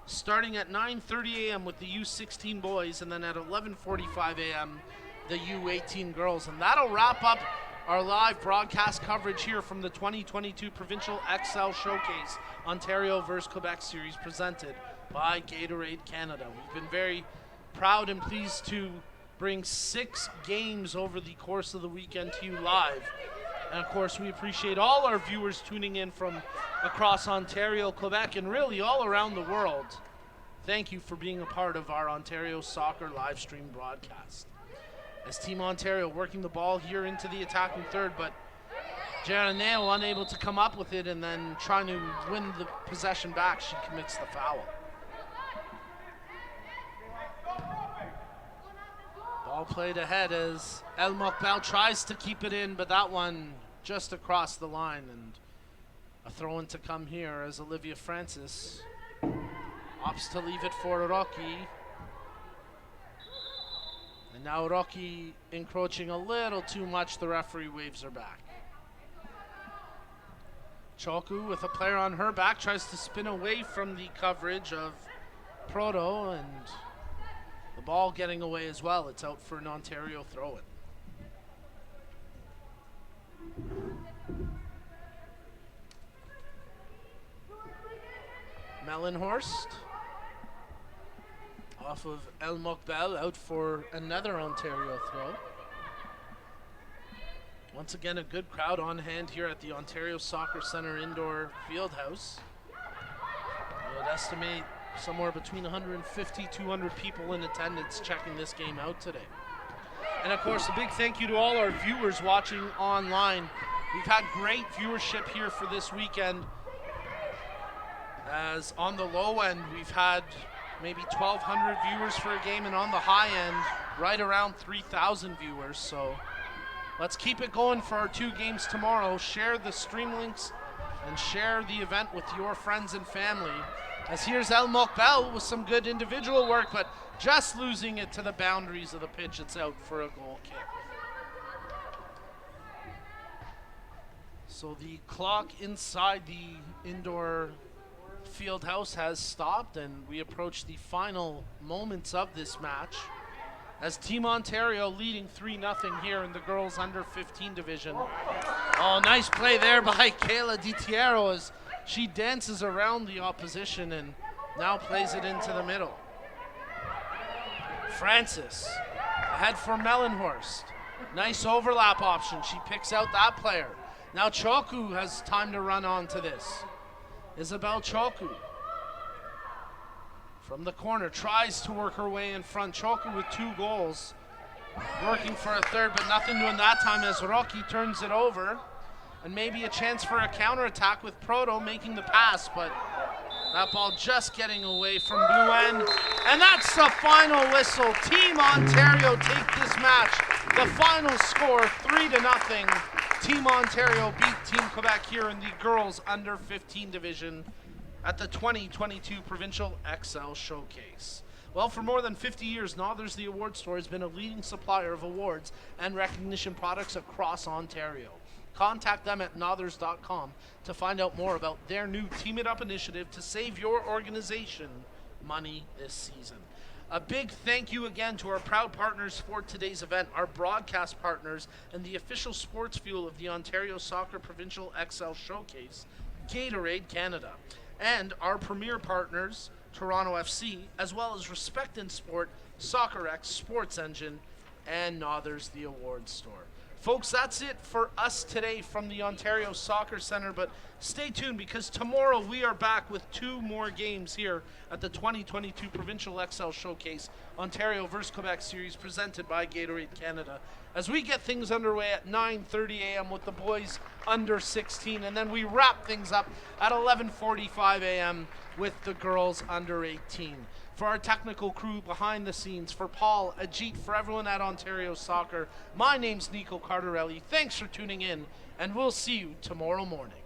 starting at 9:30 a.m. with the U16 boys, and then at 11:45 a.m. the U18 girls. And that'll wrap up our live broadcast coverage here from the 2022 Provincial Xcel Showcase Ontario vs. Quebec Series presented by Gatorade Canada. We've been very proud and pleased to bring 6 games over the course of the weekend to you live. And of course, we appreciate all our viewers tuning in from across Ontario, Quebec, and really all around the world. Thank you for being a part of our Ontario Soccer live stream broadcast. As Team Ontario working the ball here into the attacking third, but Geraneo unable to come up with it, and then trying to win the possession back, she commits the foul. Ball played ahead as El Mokbel tries to keep it in, but that one just across the line, and a throw-in to come here as Olivia Francis opts to leave it for Rocky. And now Rocky encroaching a little too much. The referee waves her back. Choku with a player on her back tries to spin away from the coverage of Proto, and the ball getting away as well. It's out for an Ontario throw-in. Mellenhorst off of El Mokbel, out for another Ontario throw. Once again, a good crowd on hand here at the Ontario Soccer Centre Indoor Fieldhouse. I would estimate somewhere between 150, 200 people in attendance checking this game out today. And of course, a big thank you to all our viewers watching online. We've had great viewership here for this weekend, as on the low end we've had maybe 1,200 viewers for a game, and on the high end right around 3,000 viewers. So let's keep it going for our 2 games tomorrow. Share the stream links and share the event with your friends and family. As here's El Mokbel with some good individual work, but just losing it to the boundaries of the pitch. It's out for a goal kick. So the clock inside the indoor field house has stopped, and we approach the final moments of this match. as Team Ontario leading 3-0 here in the girls under 15 division. Oh, nice play there by Kayla DiTiero as she dances around the opposition and now plays it into the middle. Francis ahead for Mellenhorst. Nice overlap option. She picks out that player. Now Choku has time to run on to this. Isabel Choku from the corner tries to work her way in front. Choku with 2 goals. Working for a third, but nothing doing that time as Rocky turns it over. And maybe a chance for a counterattack with Proto making the pass, but that ball just getting away from Blue End. And that's the final whistle. Team Ontario take this match. The final score, 3-0. Team Ontario beat Team Quebec here in the girls under 15 division at the 2022 Provincial Xcel Showcase. Well, for more than 50 years, Nothers the Award Store has been a leading supplier of awards and recognition products across Ontario. Contact them at nothers.com to find out more about their new Team It Up initiative to save your organization money this season. A big thank you again to our proud partners for today's event, our broadcast partners and the official sports fuel of the Ontario Soccer Provincial Xcel Showcase, Gatorade Canada, and our premier partners, Toronto FC, as well as Respect in Sport, SoccerX, Sports Engine, and Nothers the Award Store. Folks, that's it for us today from the Ontario Soccer Centre, but stay tuned because tomorrow we are back with 2 more games here at the 2022 Provincial Xcel Showcase, Ontario vs. Quebec Series presented by Gatorade Canada, as we get things underway at 9:30 a.m. with the boys under 16, and then we wrap things up at 11:45 a.m. with the girls under 18. For our technical crew behind the scenes, for Paul, Ajit, for everyone at Ontario Soccer, my name's Nico Cardarelli. Thanks for tuning in, and we'll see you tomorrow morning.